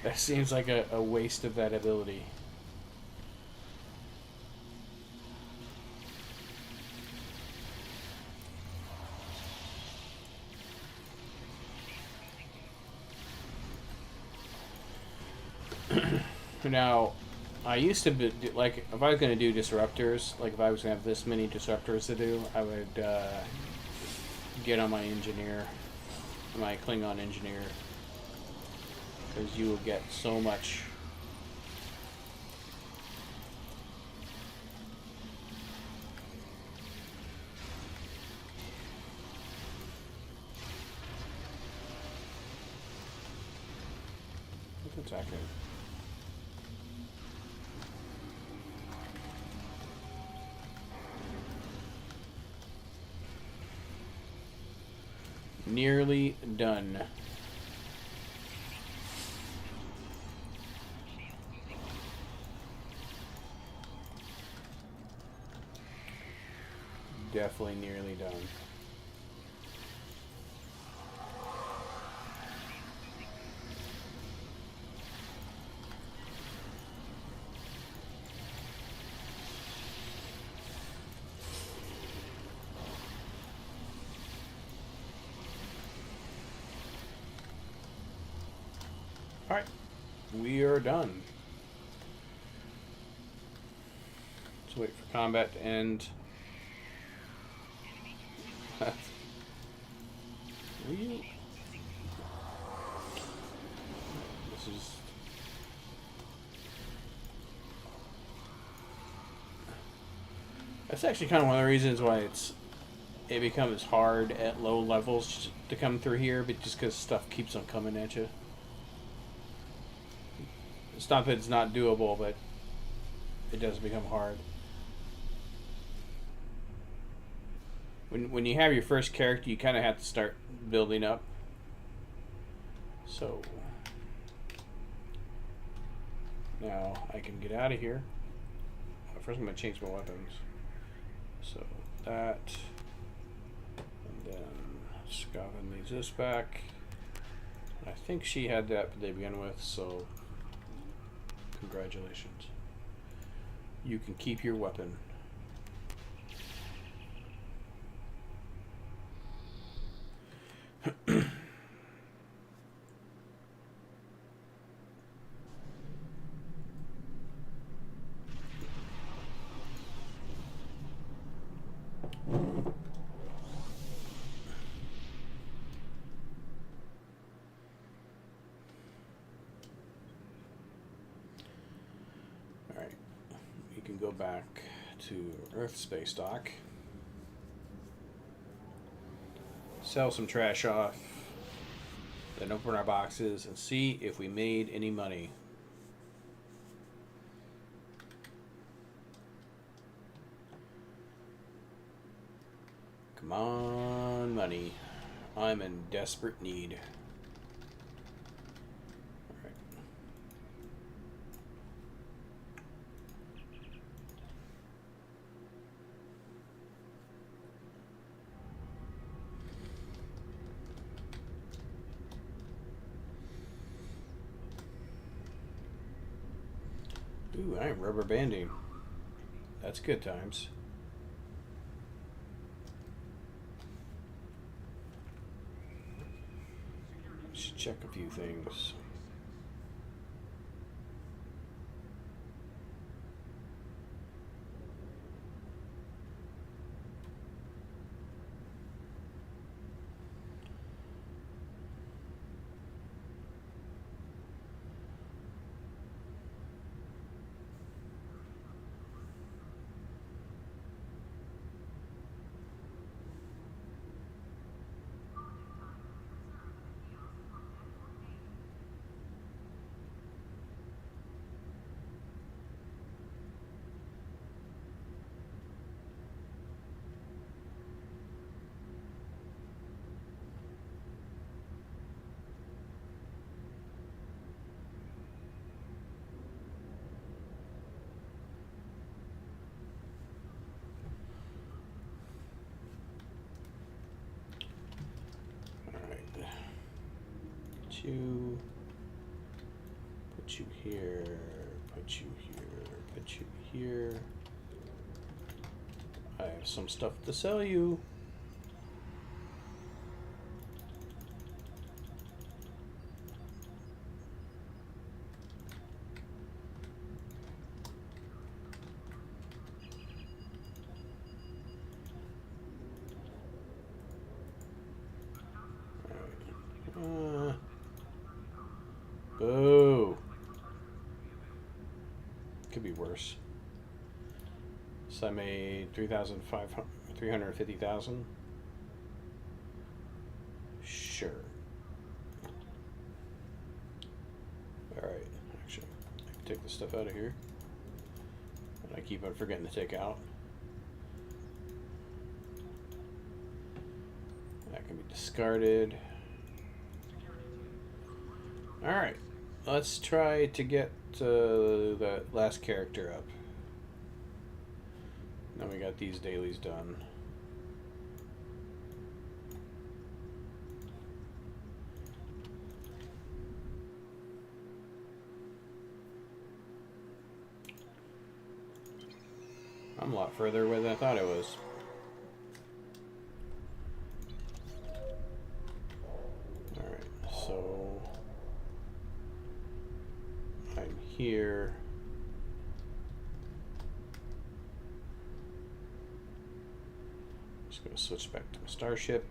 That seems like a waste of that ability. Now, I used to be, like, if I was going to do disruptors, like if I was going to have this many disruptors to do, I would get on my engineer, my Klingon engineer, because you will get so much. What's attacking? Nearly done. Definitely nearly done. Alright, we are done. Let's wait for combat to end. We. This is. That's actually kind of one of the reasons why it becomes hard at low levels to come through here, but just because stuff keeps on coming at you. It's not that it's not doable, but it does become hard. When you have your first character, you kind of have to start building up. So now I can get out of here. First, I'm going to change my weapons. So that, and then Scotland needs this back. I think she had that to begin with, so congratulations. You can keep your weapon. Go back to Earth Space Dock, sell some trash off, then open our boxes and see if we made any money. Come on, money. I'm in desperate need. Ooh, I am rubber banding. That's good times. Should check a few things. You put you here, put you here, put you here. I have some stuff to sell you. Boo. Could be worse. So I made 350,000. Sure. All right. Actually, I can take this stuff out of here. And I keep on forgetting to take out. That can be discarded. All right. Let's try to get the last character up. Now we got these dailies done. I'm a lot further away than I thought I was. Alright, so I'm here. Just going to switch back to my starship.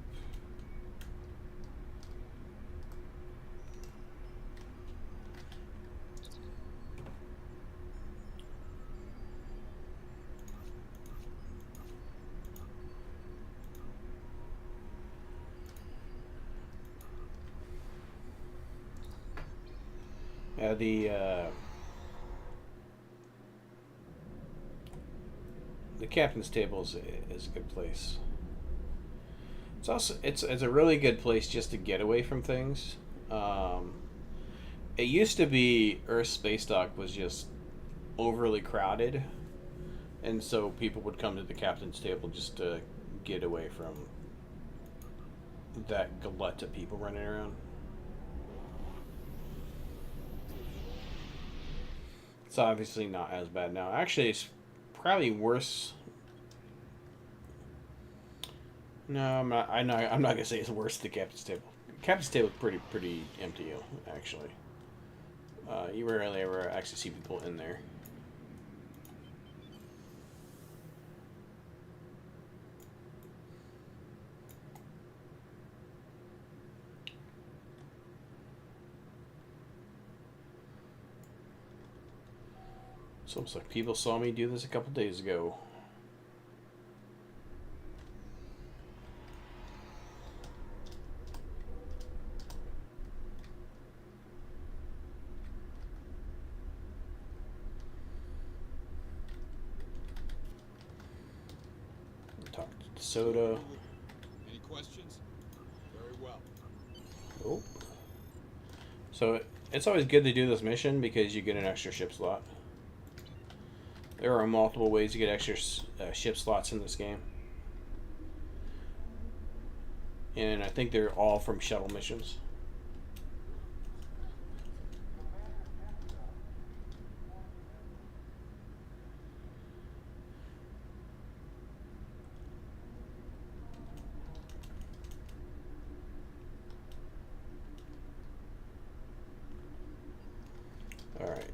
The captain's table is a good place. It's also it's a really good place just to get away from things. It used to be Earth space dock was just overly crowded, and so people would come to the captain's table just to get away from that glut of people running around. It's obviously not as bad now. Actually, it's probably worse. No, I'm not gonna say it's worse than the captain's table. Captain's table is pretty empty, actually. You rarely ever actually see people in there. It's almost like people saw me do this a couple days ago. Talk to Soda. Any questions? Very well. Oh. So it's always good to do this mission because you get an extra ship slot. There are multiple ways to get extra ship slots in this game. And I think they're all from shuttle missions. Alright.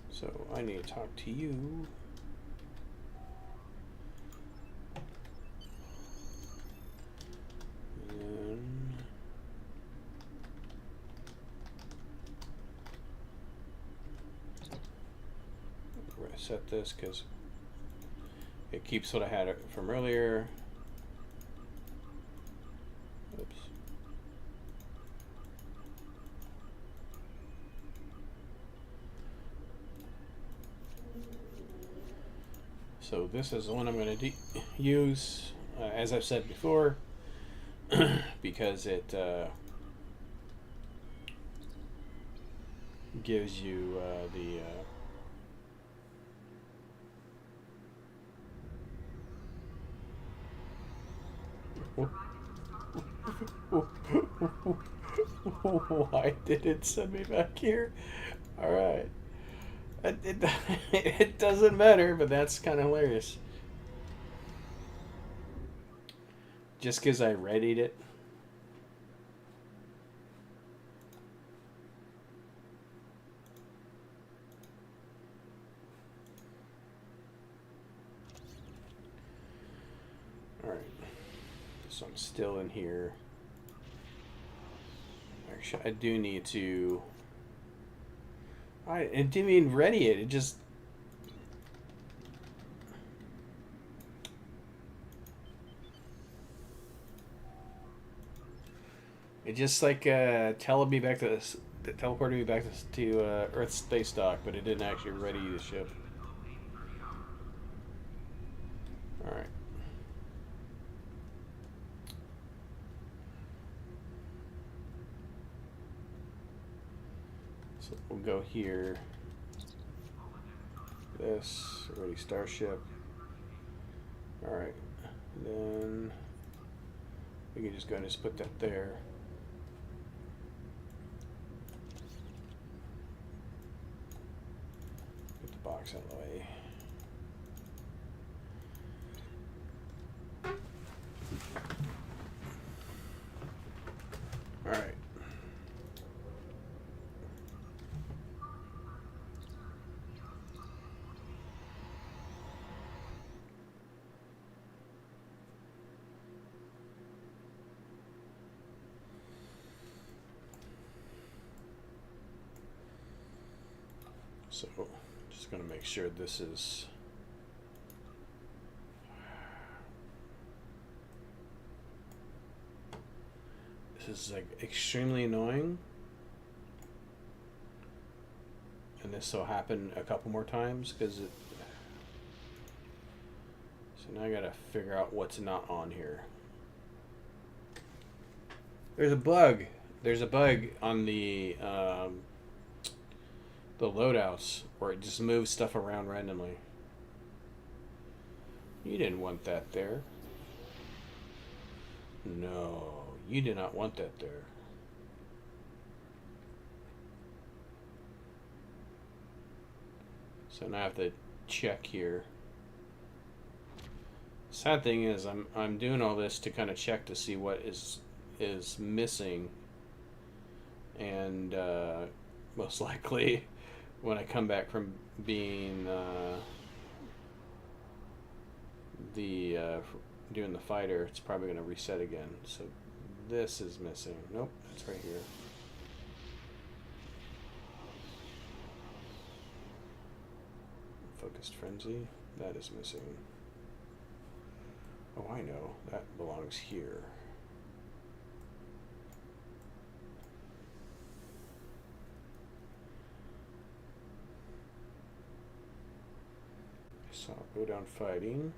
So I need to talk to you. And reset this because it keeps what I had it from earlier. Oops. So this is the one I'm going to use, as I've said before, because it gives you Why did it send me back here? All right. It doesn't matter, but that's kind of hilarious. Just because I readied it. Alright. So I'm still in here. Actually, I do need to... It didn't even ready it. It just... It just like teleported me back to Earth space dock, but it didn't actually ready the ship. All right. So we'll go here. This ready starship. All right. Then we can just go and just put that there. Box out of the way. All right. So just gonna make sure this is like extremely annoying. And this will happen a couple more times because it. So now I gotta figure out what's not on here. There's a bug. There's a bug on the loadouts where it just moves stuff around randomly. You didn't want that there. No, you did not want that there. So now I have to check here. Sad thing is I'm doing all this to kind of check to see what is missing, and most likely when I come back from being doing the fighter, it's probably going to reset again. So this is missing. Nope, that's right here. Focused frenzy, that is missing. Oh, I know, that belongs here. So I'll go down fighting.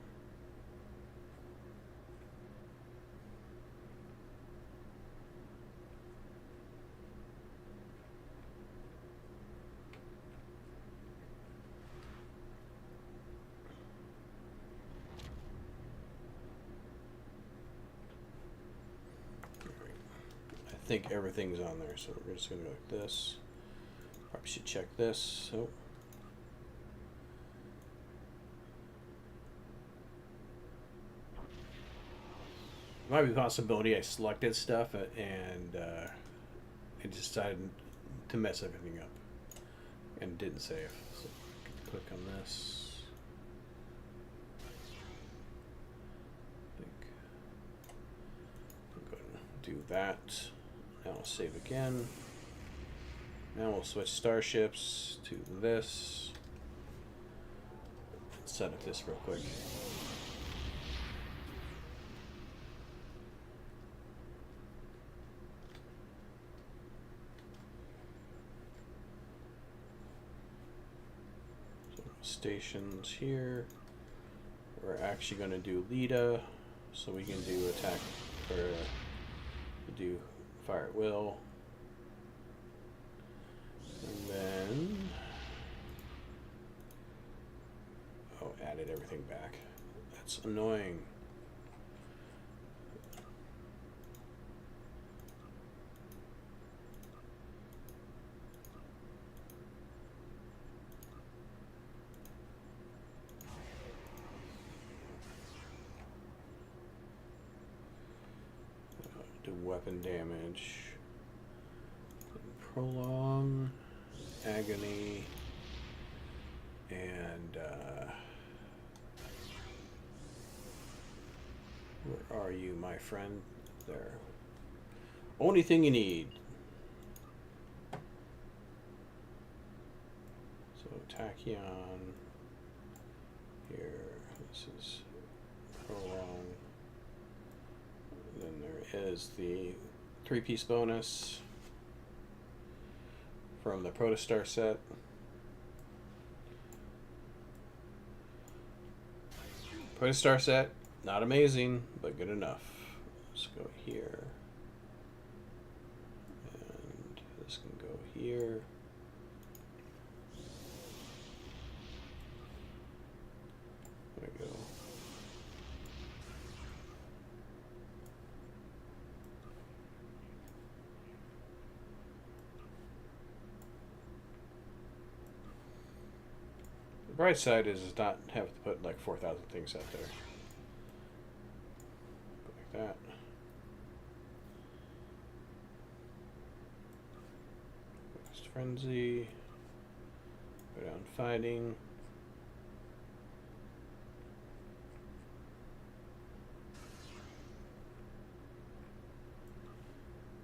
I think everything's on there, so we're just gonna go like this. Probably should check this. So might be a possibility I selected stuff and I decided to mess everything up and didn't save. So click on this. I think I'm going to do that. Now I'll save again. Now we'll switch starships to this. Set up this real quick. So stations here. We're actually going to do Lita, so we can do attack or do fire at will. And then, oh, added everything back. That's annoying. Do weapon damage. Prolong. Agony, and where are you, my friend? There. Only thing you need. So tachyon here. This is prolong. Then there is the 3-piece bonus from the Protostar set. Protostar set, not amazing, but good enough. Let's go here. And this can go here. There we go. The bright side is not have to put like 4,000 things out there. Put like that. Fast frenzy. Go down fighting.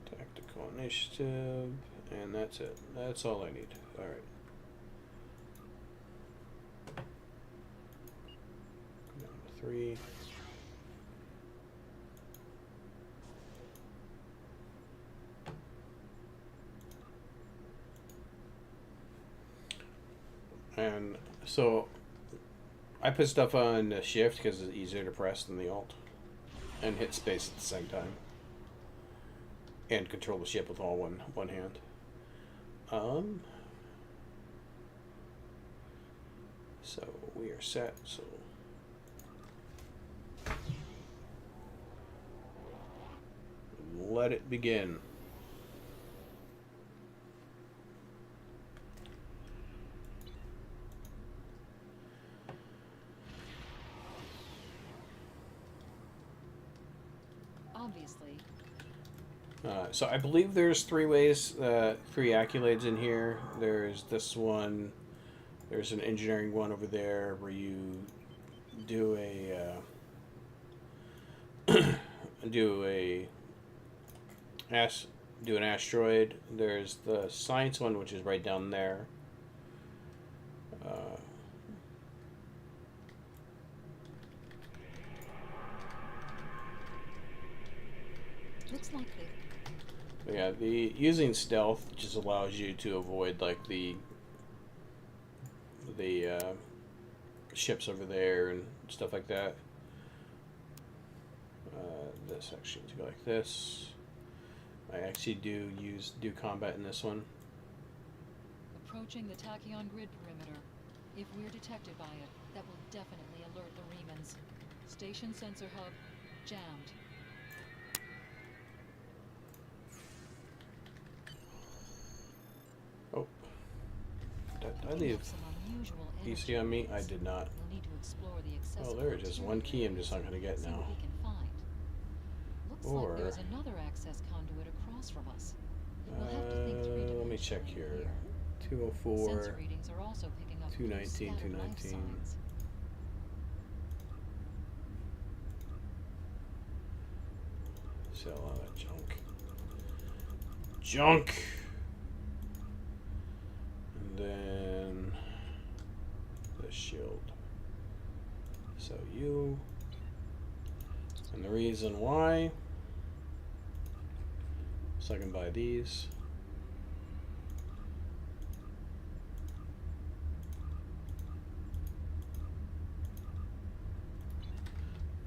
Tactical initiative. And that's it. That's all I need. Alright. 3. And so I put stuff on the shift because it's easier to press than the alt, and hit space at the same time, and control the ship with all one hand. So we are set. So let it begin. Obviously. So I believe there's 3 ways, 3 accolades in here. There's this one. There's an engineering one over there where you do a do an asteroid. There's the science one, which is right down there. Looks like they. Yeah, the using stealth just allows you to avoid like the ships over there and stuff like that. This actually to go like this. I actually do combat in this one. Approaching the tachyon grid perimeter. If we're detected by it, that will definitely alert the Remans. Station sensor hub jammed. Oh, did I leave PC on me? I did not. We'll need to explore the Oh, there's just one key I'm just not going to get now. We can find. Looks Or like there's another access conduit across from us. We'll have to think let me check here. 204, Sensor readings are also picking up 219, scattered life 219. signs. Sell a lot of junk. Junk! And then the shield. So you. And the reason why. So I can buy these.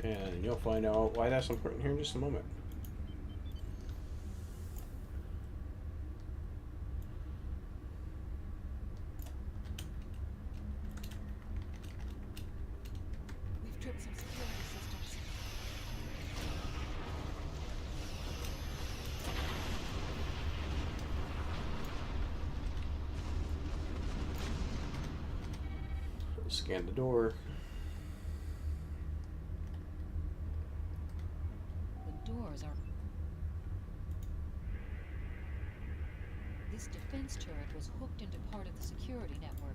And you'll find out why that's important here in just a moment. We've tripped some security systems. Scan the door. The doors are... This defense turret was hooked into part of the security network.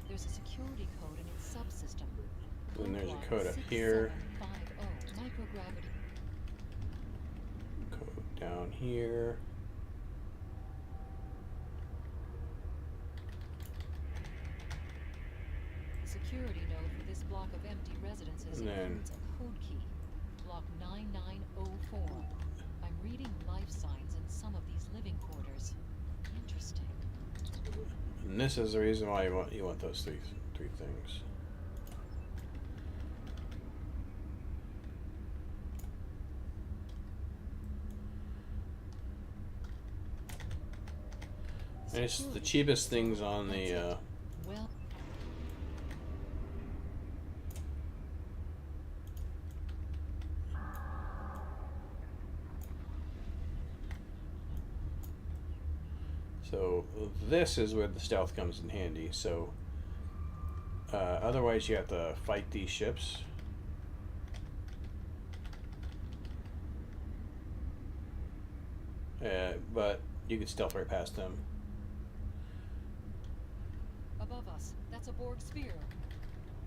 There's a security code in its subsystem. And there's a code up here. 6750 microgravity. Code down here. The security node for this block of empty residences And then- includes a code key. Block 9904. I'm reading life signs in some of these living quarters. Interesting. And this is the reason why you want those three things. And it's the cheapest things on the Well, so this is where the stealth comes in handy. So otherwise you have to fight these ships. But you can stealth right past them. above us, that's a Borg sphere.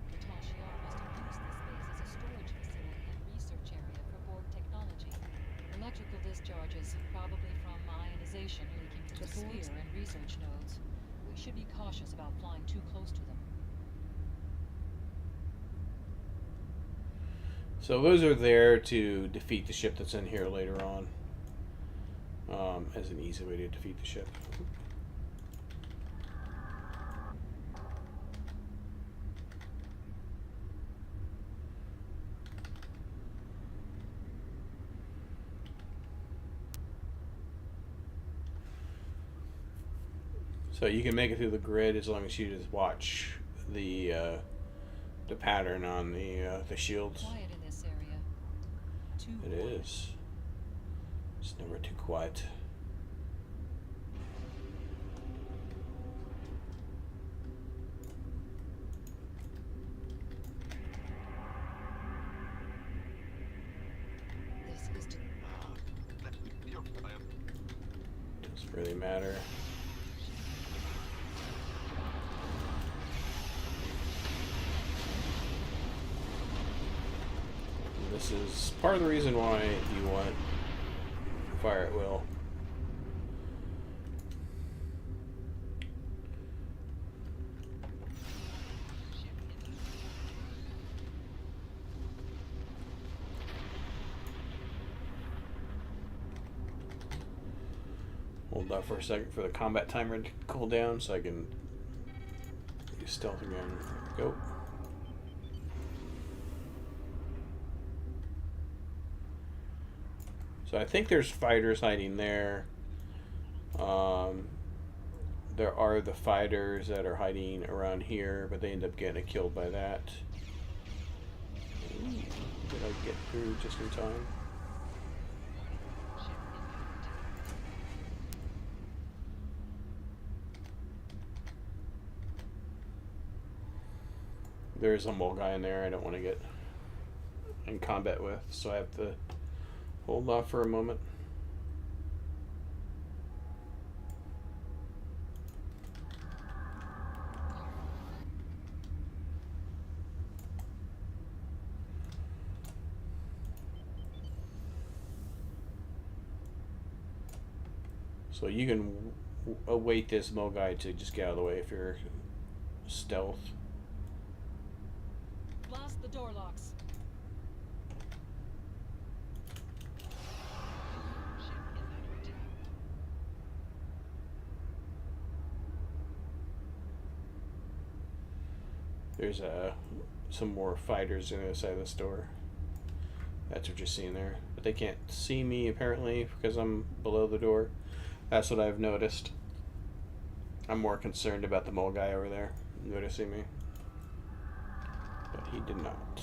The Tashiar must have used this space as a storage facility and research area for Borg technology. Electrical discharges, probably from ionization leaking to the sphere and research nodes. We should be cautious about flying too close to them. So those are there to defeat the ship that's in here later on. As an easy way to defeat the ship. So you can make it through the grid as long as you just watch the pattern on the shields. Quiet in this area. Too It quiet. is. It's never too quiet. This is to Doesn't really matter. This is part of the reason why you want fire at will. Hold off for a second for the combat timer to cool down so I can use stealth again. Go. So I think there's fighters hiding there. There are the fighters that are hiding around here, but they end up getting killed by that. Ooh, did I get through just in time? There's a mole guy in there I don't want to get in combat with, so I have to hold off for a moment. So you can await this mole guy to just get out of the way if you're stealth. blast the door locks. There's some more fighters on the other side of the store. That's what you're seeing there. But they can't see me apparently because I'm below the door. That's what I've noticed. I'm more concerned about the mole guy over there noticing me. But he did not.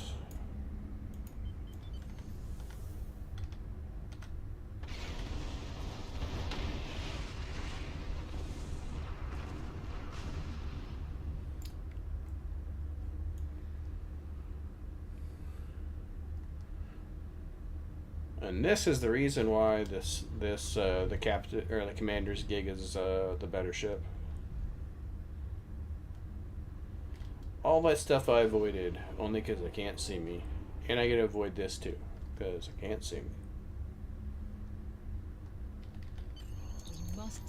And this is the reason why the captain or the commander's gig is the better ship. All that stuff I avoided only because I can't see me, and I get to avoid this too because I can't see me. We must.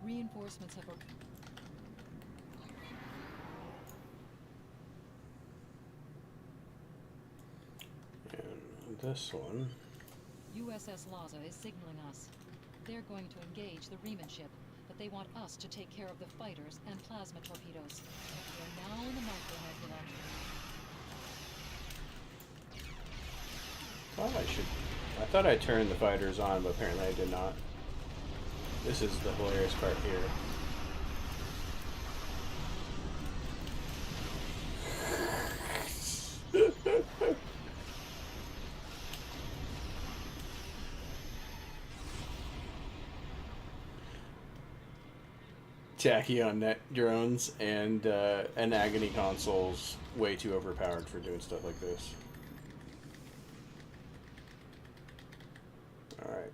Reinforcements have arrived. And this one. USS Laza is signaling us. They're going to engage the Riemann ship, but they want us to take care of the fighters and plasma torpedoes. We're now in the Micro Nebula. I thought I turned the fighters on, but apparently I did not. This is the hilarious part here. Tachyon net drones and an Agony console's way too overpowered for doing stuff like this. Alright.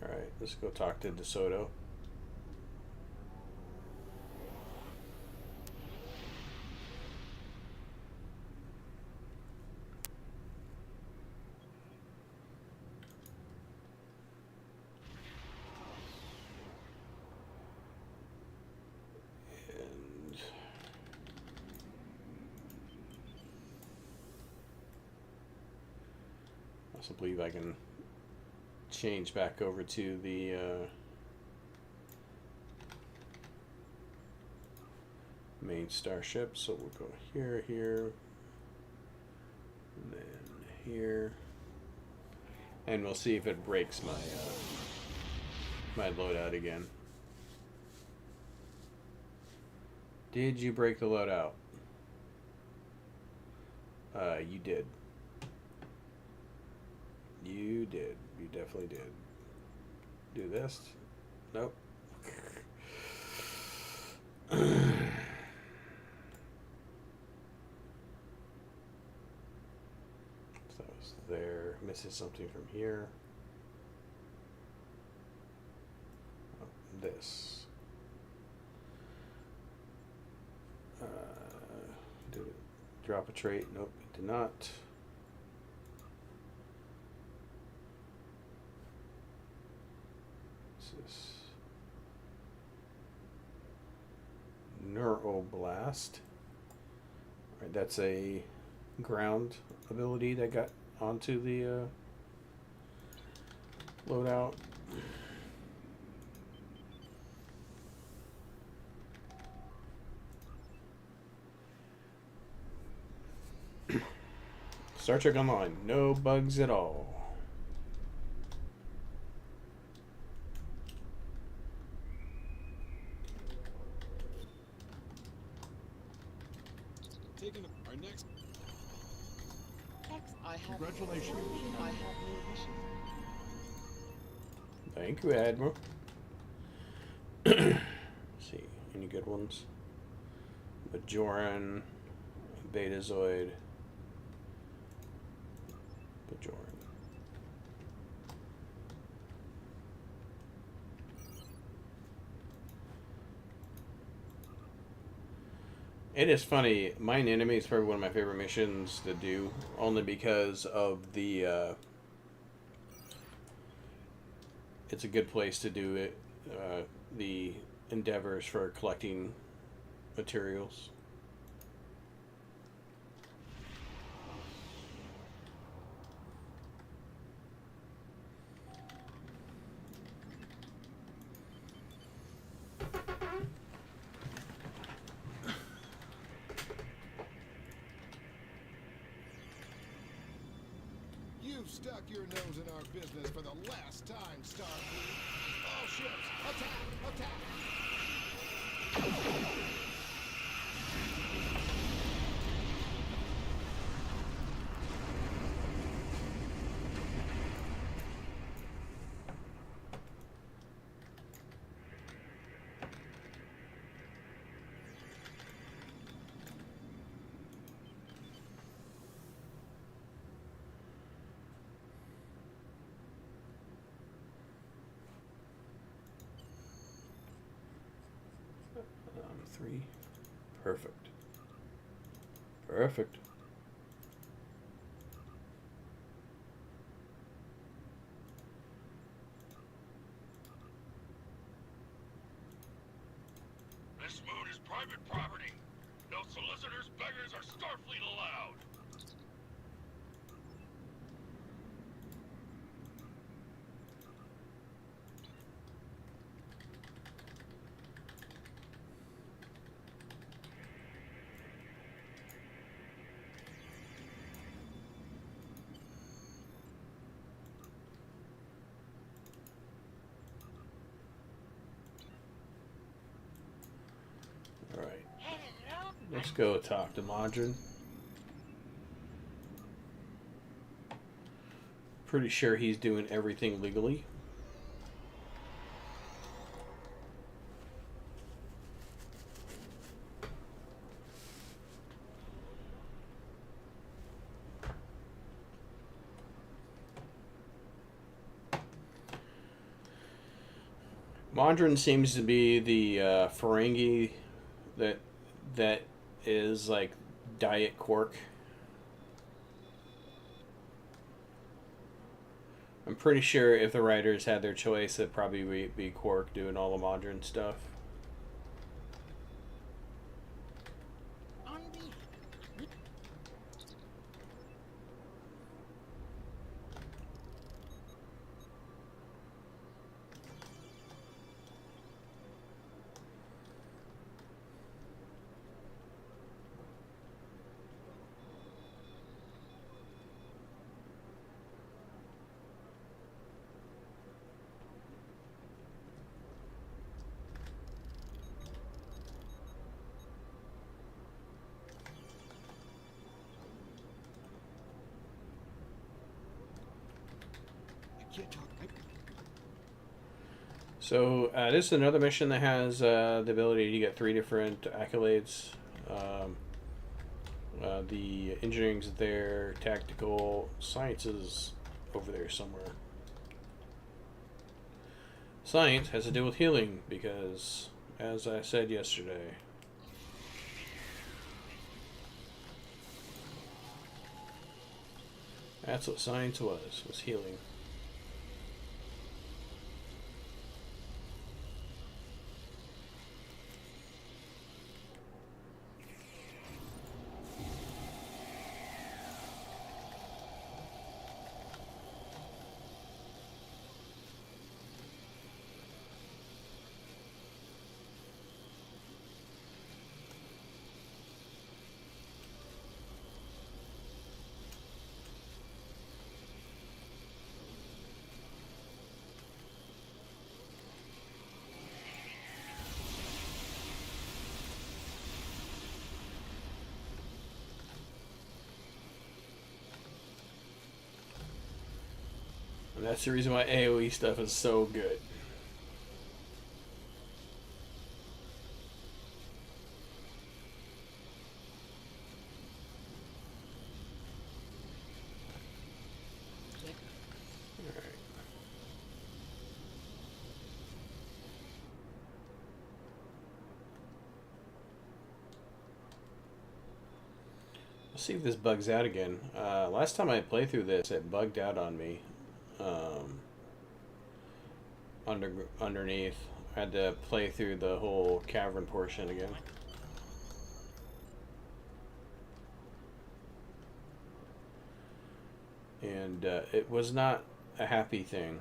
Alright, let's go talk to DeSoto. I also believe I can change back over to the main starship. So we'll go here, here, and then here, and we'll see if it breaks my my loadout again. Did you break the loadout? You did. You did. You definitely did. Do this? Nope. So it's there. Missing something from here. Oh, this. Did it drop a trait? Nope, it did not. Neuroblast. Right, that's a ground ability that got onto the loadout. Star Trek Online, no bugs at all. Taking our next. Congratulations. I have new wishes. Thank you, Admiral. Let's see, any good ones? Bajoran, Betazoid, Bajoran. It is funny. Mine Enemy is probably one of my favorite missions to do, only because of the. It's a good place to do it. The endeavors for collecting materials. You've stuck your nose in our business for the last time, Starfleet. All ships, attack! Attack! Three. Perfect. Perfect. This moon is private property. No solicitors, beggars, or Starfleet allowed. Let's go talk to Modron. Pretty sure he's doing everything legally. Modron seems to be the Ferengi that is like Diet Cork. I'm pretty sure if the writers had their choice, it'd probably be Cork doing all the Modron stuff. So this is another mission that has the ability to get 3 different accolades. The engineering's there, tactical, science is over there somewhere. Science has to do with healing because, as I said yesterday, that's what science was healing. And that's the reason why AoE stuff is so good. Alright. Let's see if this bugs out again. Last time I played through this, it bugged out on me. Underneath, I had to play through the whole cavern portion again. And it was not a happy thing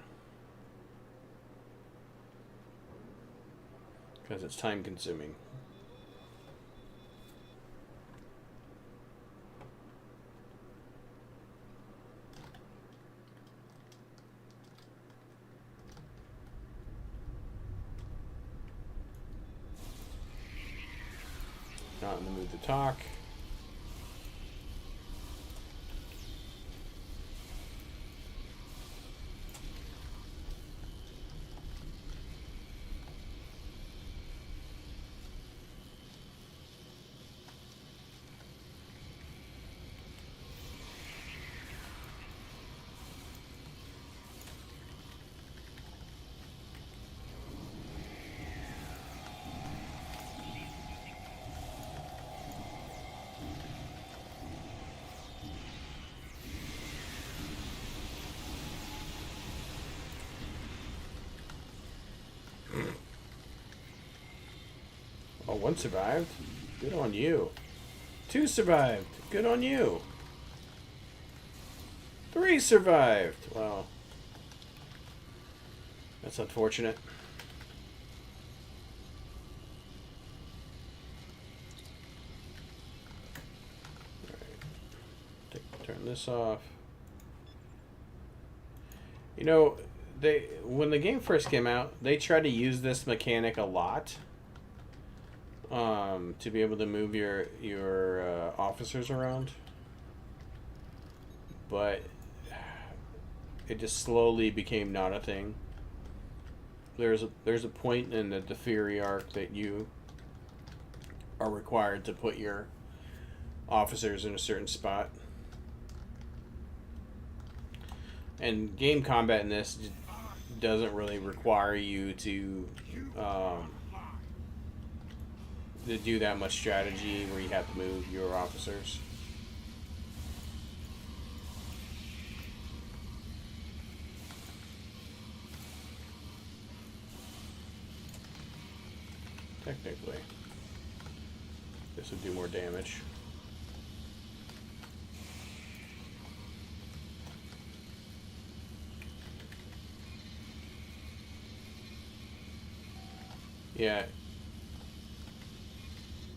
because it's time consuming. Not in the mood to talk. Oh, 1 survived? Good on you. 2 survived. Good on you. 3 survived. Wow. That's unfortunate. Alright. Turn this off. You know, when the game first came out, they tried to use this mechanic a lot. to be able to move your officers around, but it just slowly became not a thing. There's a point in the theory arc that you are required to put your officers in a certain spot. And game combat in this doesn't really require you to do that much strategy where you have to move your officers. Technically, this would do more damage. Yeah,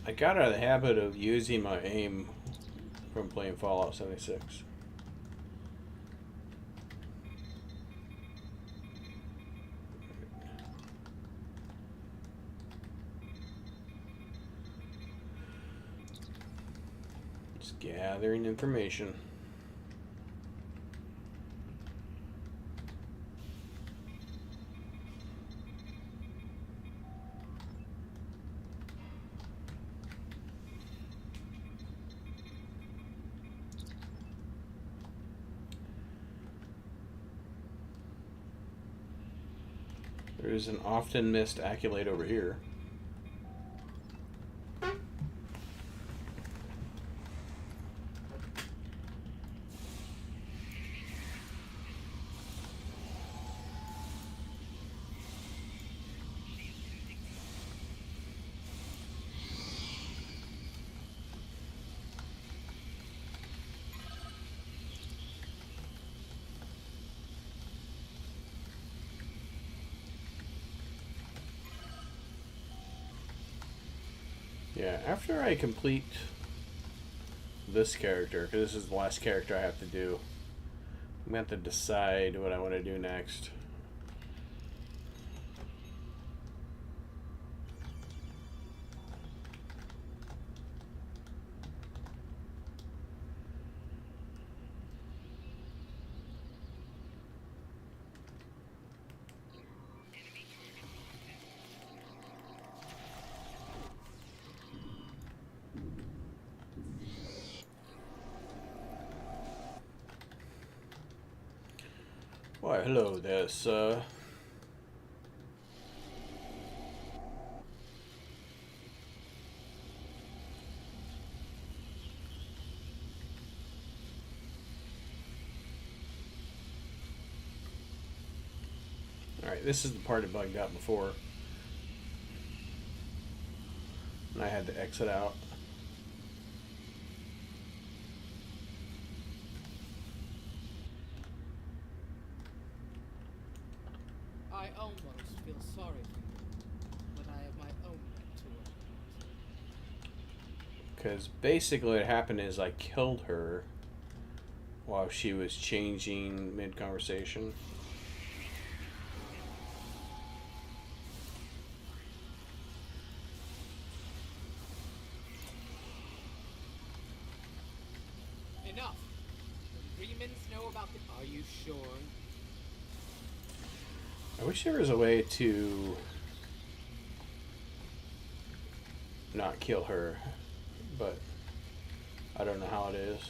I got out of the habit of using my aim from playing Fallout 76. Just gathering information. There's an often missed accolade over here. Yeah, after I complete this character, because this is the last character I have to do, I'm going to have to decide what I want to do next. Why, hello there, sir. Alright, this is the part that bugged out before. And I had to exit out. I almost feel sorry for you, but I have my own right to it. Because basically what happened is I killed her while she was changing mid-conversation. Enough! The Remans know about the... Are you sure? I wish there was a way to not kill her, but I don't know how it is.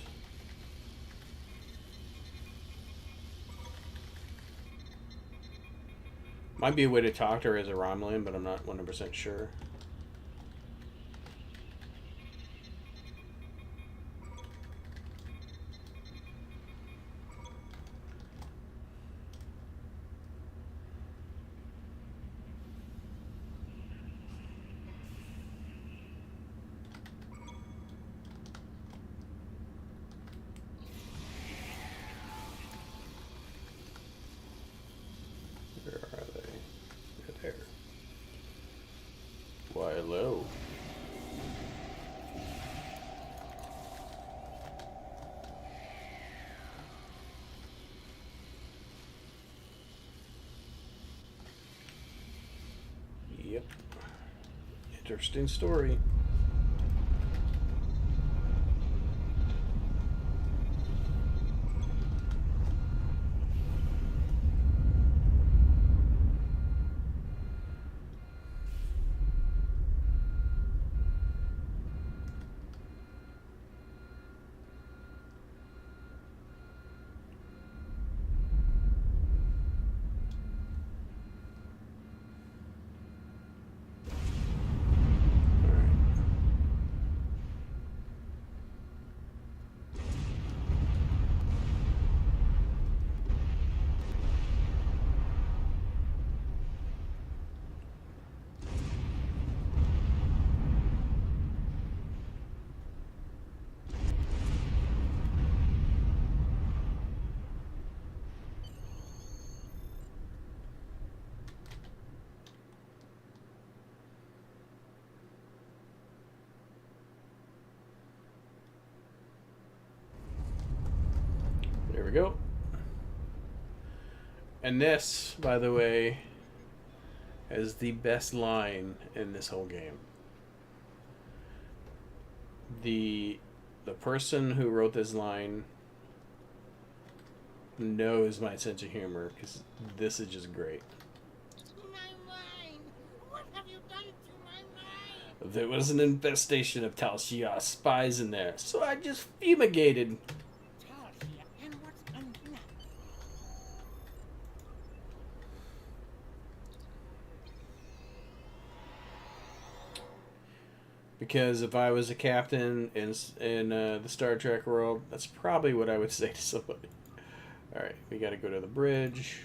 Might be a way to talk to her as a Romulan, but I'm not 100% sure. Where are they? They're there. Why, hello. Yep. Interesting story. There we go. And this, by the way, is the best line in this whole game. The person who wrote this line knows my sense of humor, because this is just great. My mind! What have you done to my mind? There was an infestation of Tal Shiar spies in there, so I just fumigated. Talia, and what's under that? Because if I was a captain in the Star Trek world, that's probably what I would say to somebody. All right, we got to go to the bridge.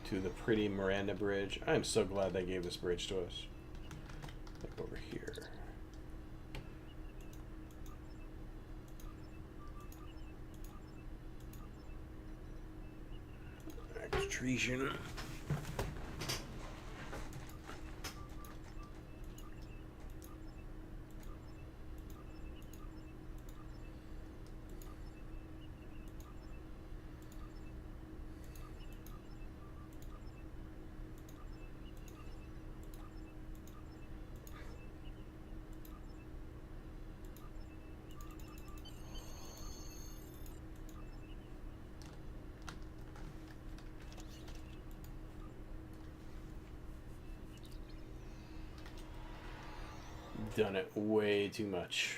To the pretty Miranda Bridge. I'm so glad they gave this bridge to us. Like over here. Extrusion. Done it way too much.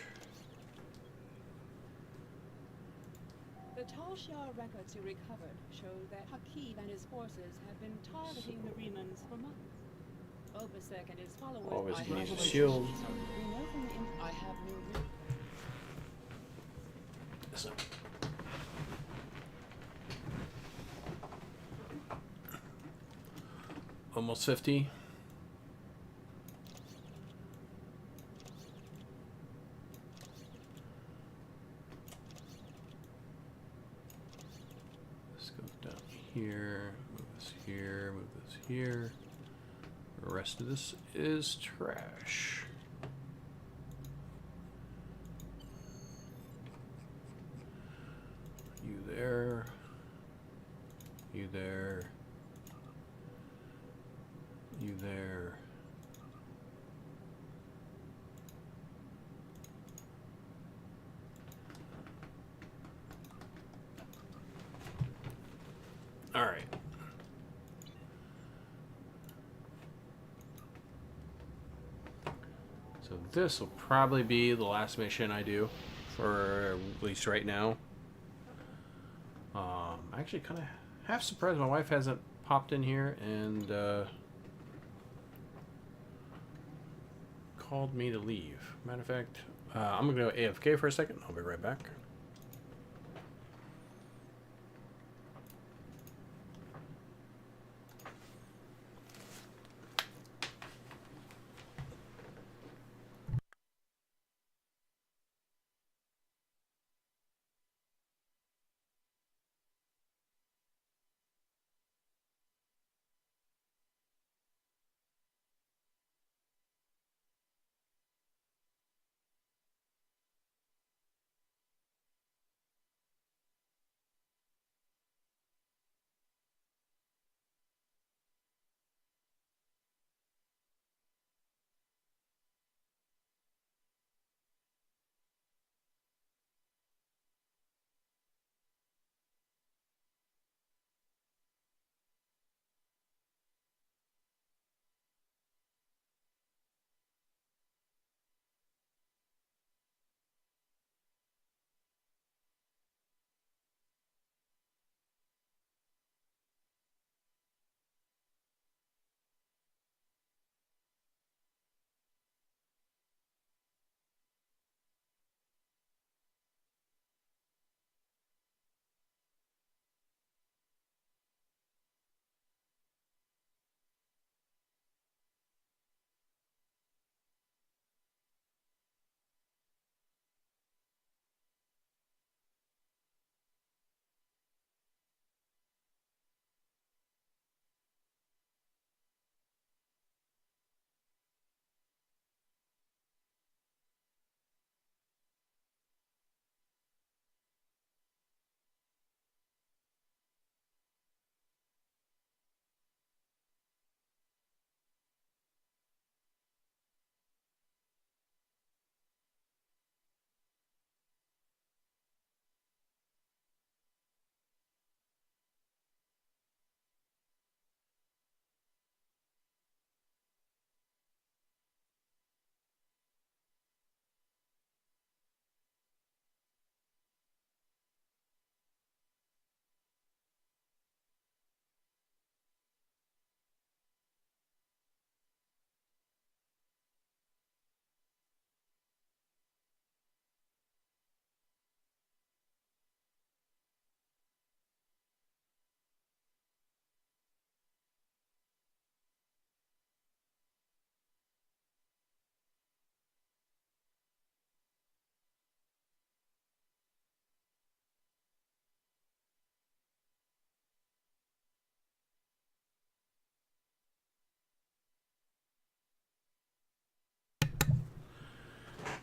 The Tal Shiar records you recovered show that Hakeem and his forces have been targeting the Remans for months. Obasek and his followers... Always I needs have a shield. We know from the... I have no... So. Almost 50. This goes down here, move this here, move this here. The rest of this is trash. You there. You there. You there. All right. So this will probably be the last mission I do, for at least right now. Actually kind of half surprised my wife hasn't popped in here and called me to leave. Matter of fact, I'm gonna go AFK for a second. I'll be right back.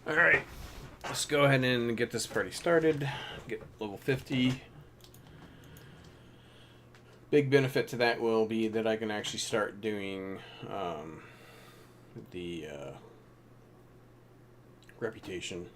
All right, let's go ahead and get this party started. Get level 50. Big benefit to that will be that I can actually start doing the reputation.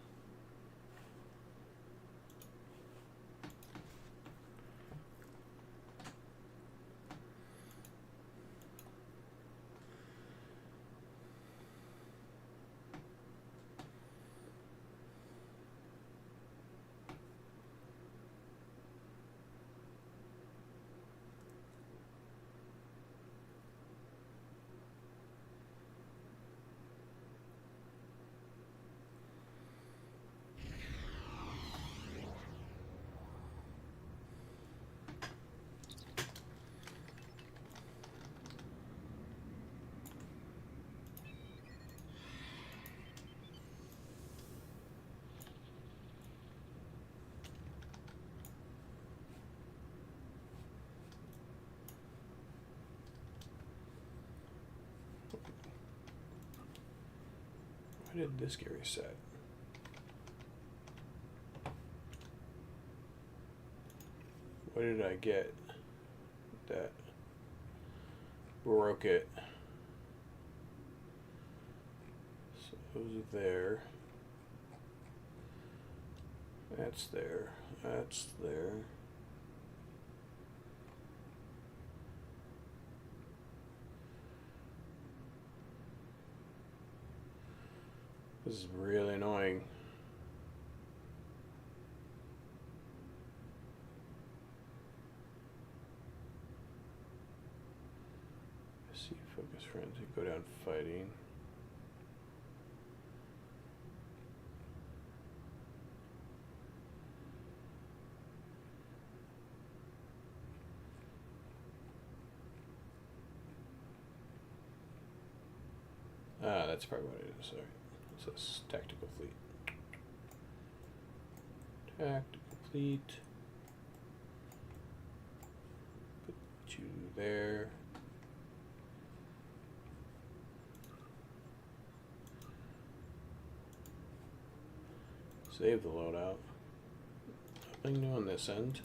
Why did this get reset? What did I get that broke it? So those are there. That's there. That's there. This is really annoying. See, focus friends who go down fighting. Ah, that's probably what it is. Sorry. It says tactical fleet. Tactical fleet. Put you there. Save the loadout. Nothing new on this end.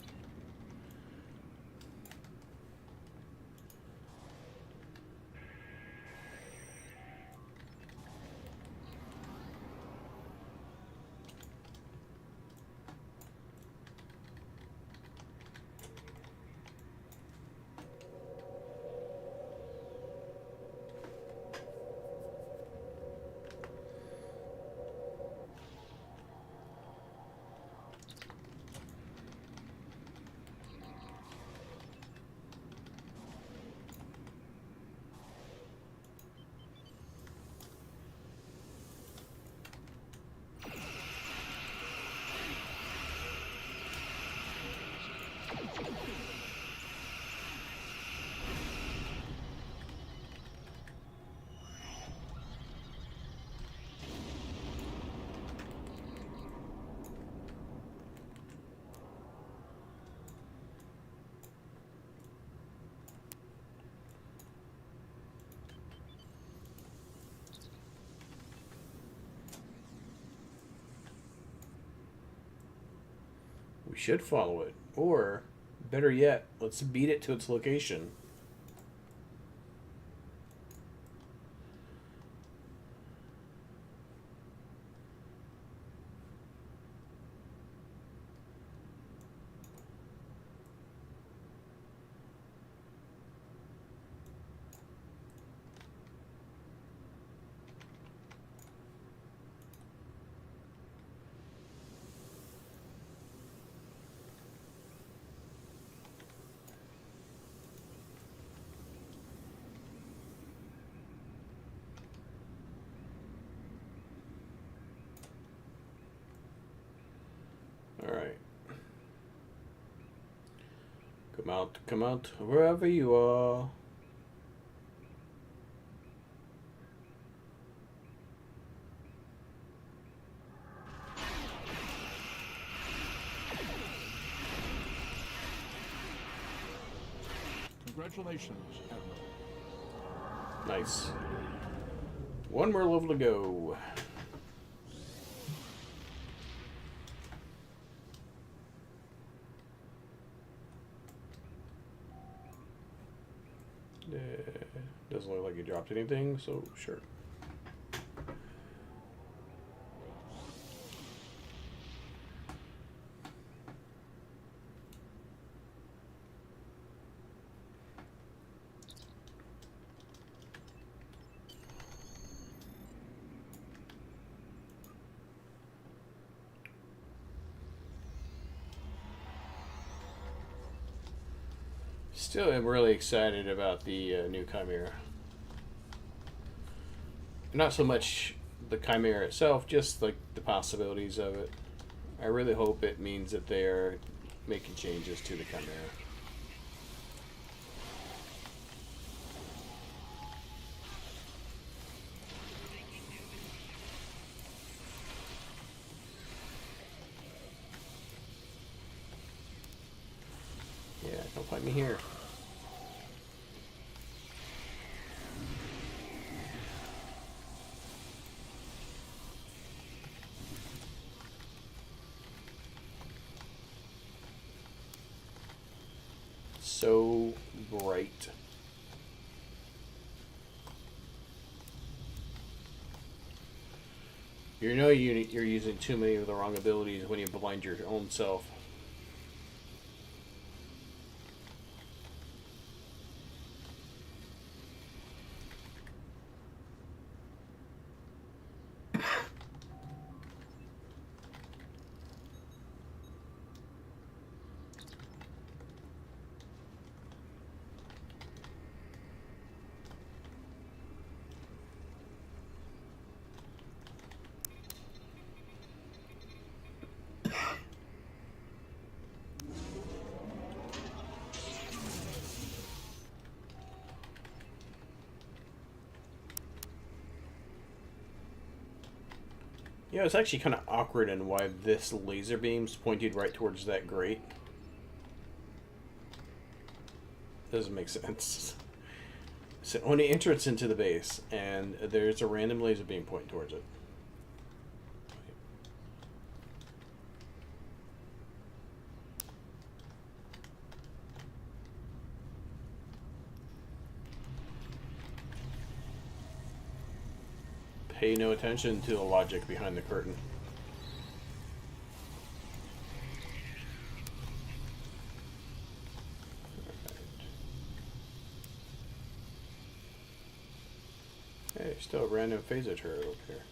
We should follow it. Or, better yet, let's beat it to its location. Alright. Come out, wherever you are. Congratulations, Admiral. Nice. One more level to go. Doesn't look like you dropped anything, so sure. Still am really excited about the new Chimera. Not so much the Chimera itself, just like the possibilities of it. I really hope it means that they are making changes to the Chimera. Yeah, don't find me here. So bright. You know you're using too many of the wrong abilities when you blind your own self. Yeah, it's actually kind of awkward in why this laser beam's pointed right towards that grate. Doesn't make sense. So only entrance into the base, and there's a random laser beam pointing towards it. Pay no attention to the logic behind the curtain. Hey, still a random phaser turret over here.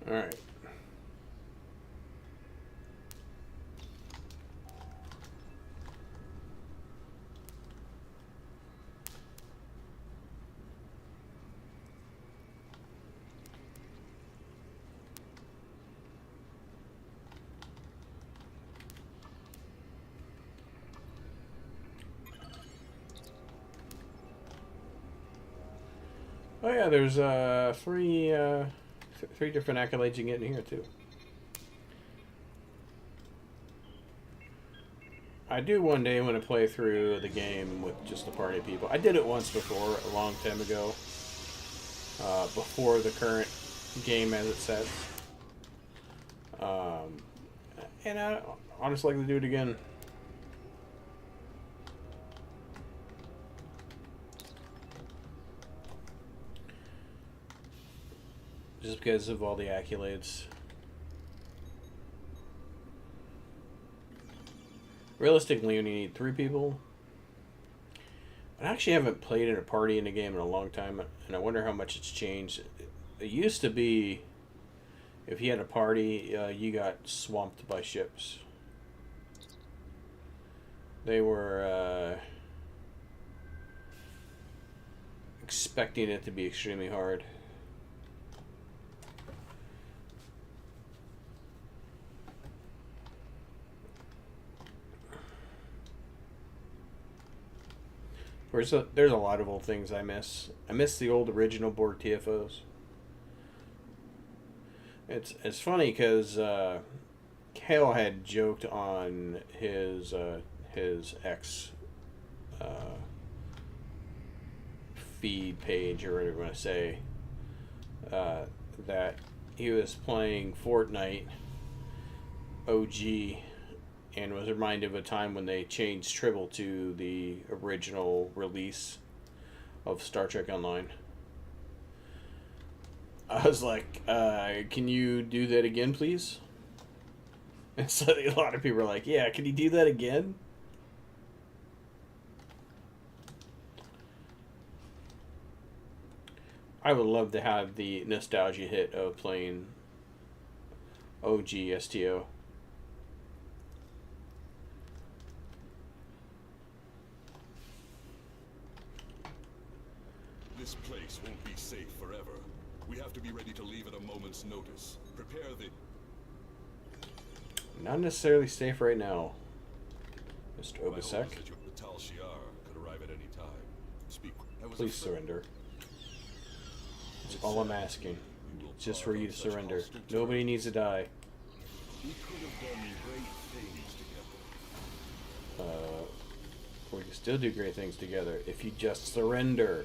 Alright. Oh yeah, there's three different accolades you get in here too. I do one day want to play through the game with just a party of people. I did it once before, a long time ago, before the current game as it sets. And I honestly like to do it again. Just because of all the accolades. Realistically, you only need 3 people. But I actually haven't played in a party in a game in a long time, and I wonder how much it's changed. It used to be, if you had a party, you got swamped by ships. They were expecting it to be extremely hard. There's a lot of old things I miss. I miss the old original Borg TFOs. It's funny because Kale had joked on his X feed page, or whatever you want to say, that he was playing Fortnite OG and was reminded of a time when they changed Tribble to the original release of Star Trek Online. I was like, can you do that again, please? And so a lot of people were like, yeah, can you do that again? I would love to have the nostalgia hit of playing OG STO. This place won't be safe forever. We have to be ready to leave at a moment's notice. Prepare the... Not necessarily safe right now, Mr. My hope is Obasek. that the Tal Shiar could arrive at any time. Speak. I was Please afraid- surrender. That's all I'm asking. Just for you to surrender. Nobody needs to die. We could have done great things together. We can still do great things together if you just surrender.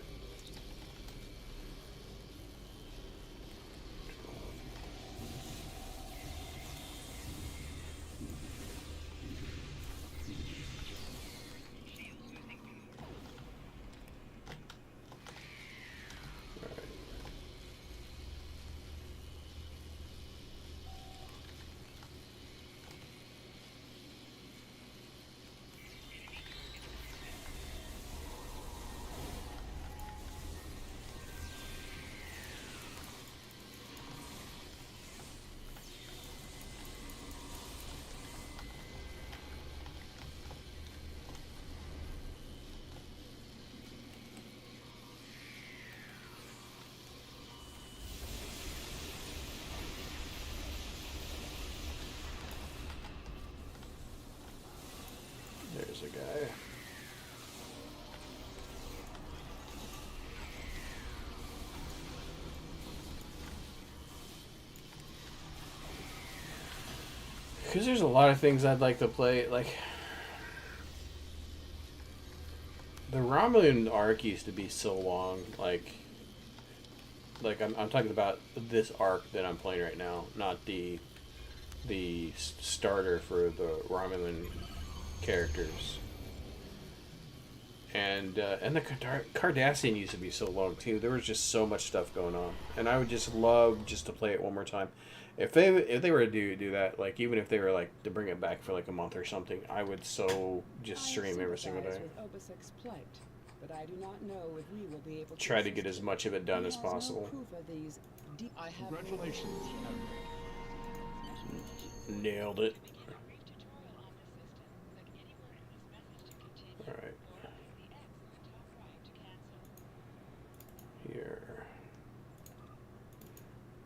guy. Because there's a lot of things I'd like to play. Like, the Romulan arc used to be so long. Like I'm talking about this arc that I'm playing right now, not the starter for the Romulan characters. And the Cardassian used to be so long too. There was just so much stuff going on, and I would just love just to play it one more time. If they were to do that, like even if they were like to bring it back for like a month or something, I would so just stream every single day. With Obesek's plight, but I do not know if we will be able to Try to get as much of it done as possible. No proof of these I have Congratulations, Admiral. Nailed it. All right. Here.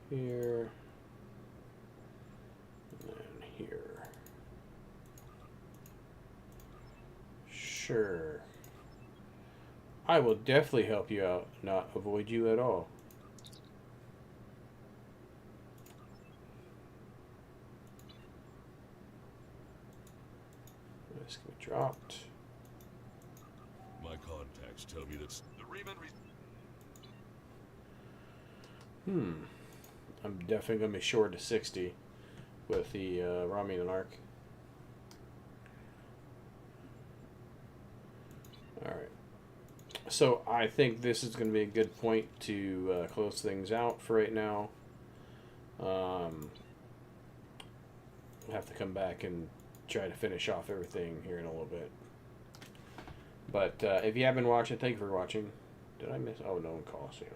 Here. And then here. Sure. I will definitely help you out, not avoid you at all. This can be dropped. My contacts tell me that The Reman I'm definitely going to be short to 60 with the Romulan arc. Alright. So I think this is going to be a good point to close things out for right now. I'll have to come back and try to finish off everything here in a little bit. But if you have been watching, thank you for watching. Did I miss? Oh, no one calls you.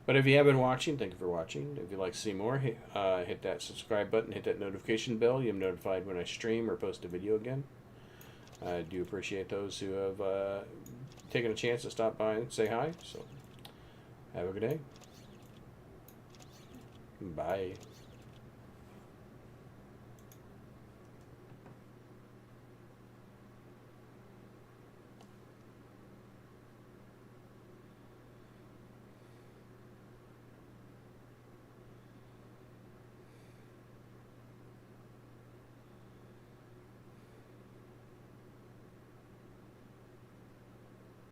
But if you have been watching, thank you for watching. If you'd like to see more, hit that subscribe button, hit that notification bell. You'll be notified when I stream or post a video again. I do appreciate those who have taken a chance to stop by and say hi. So, have a good day. Bye.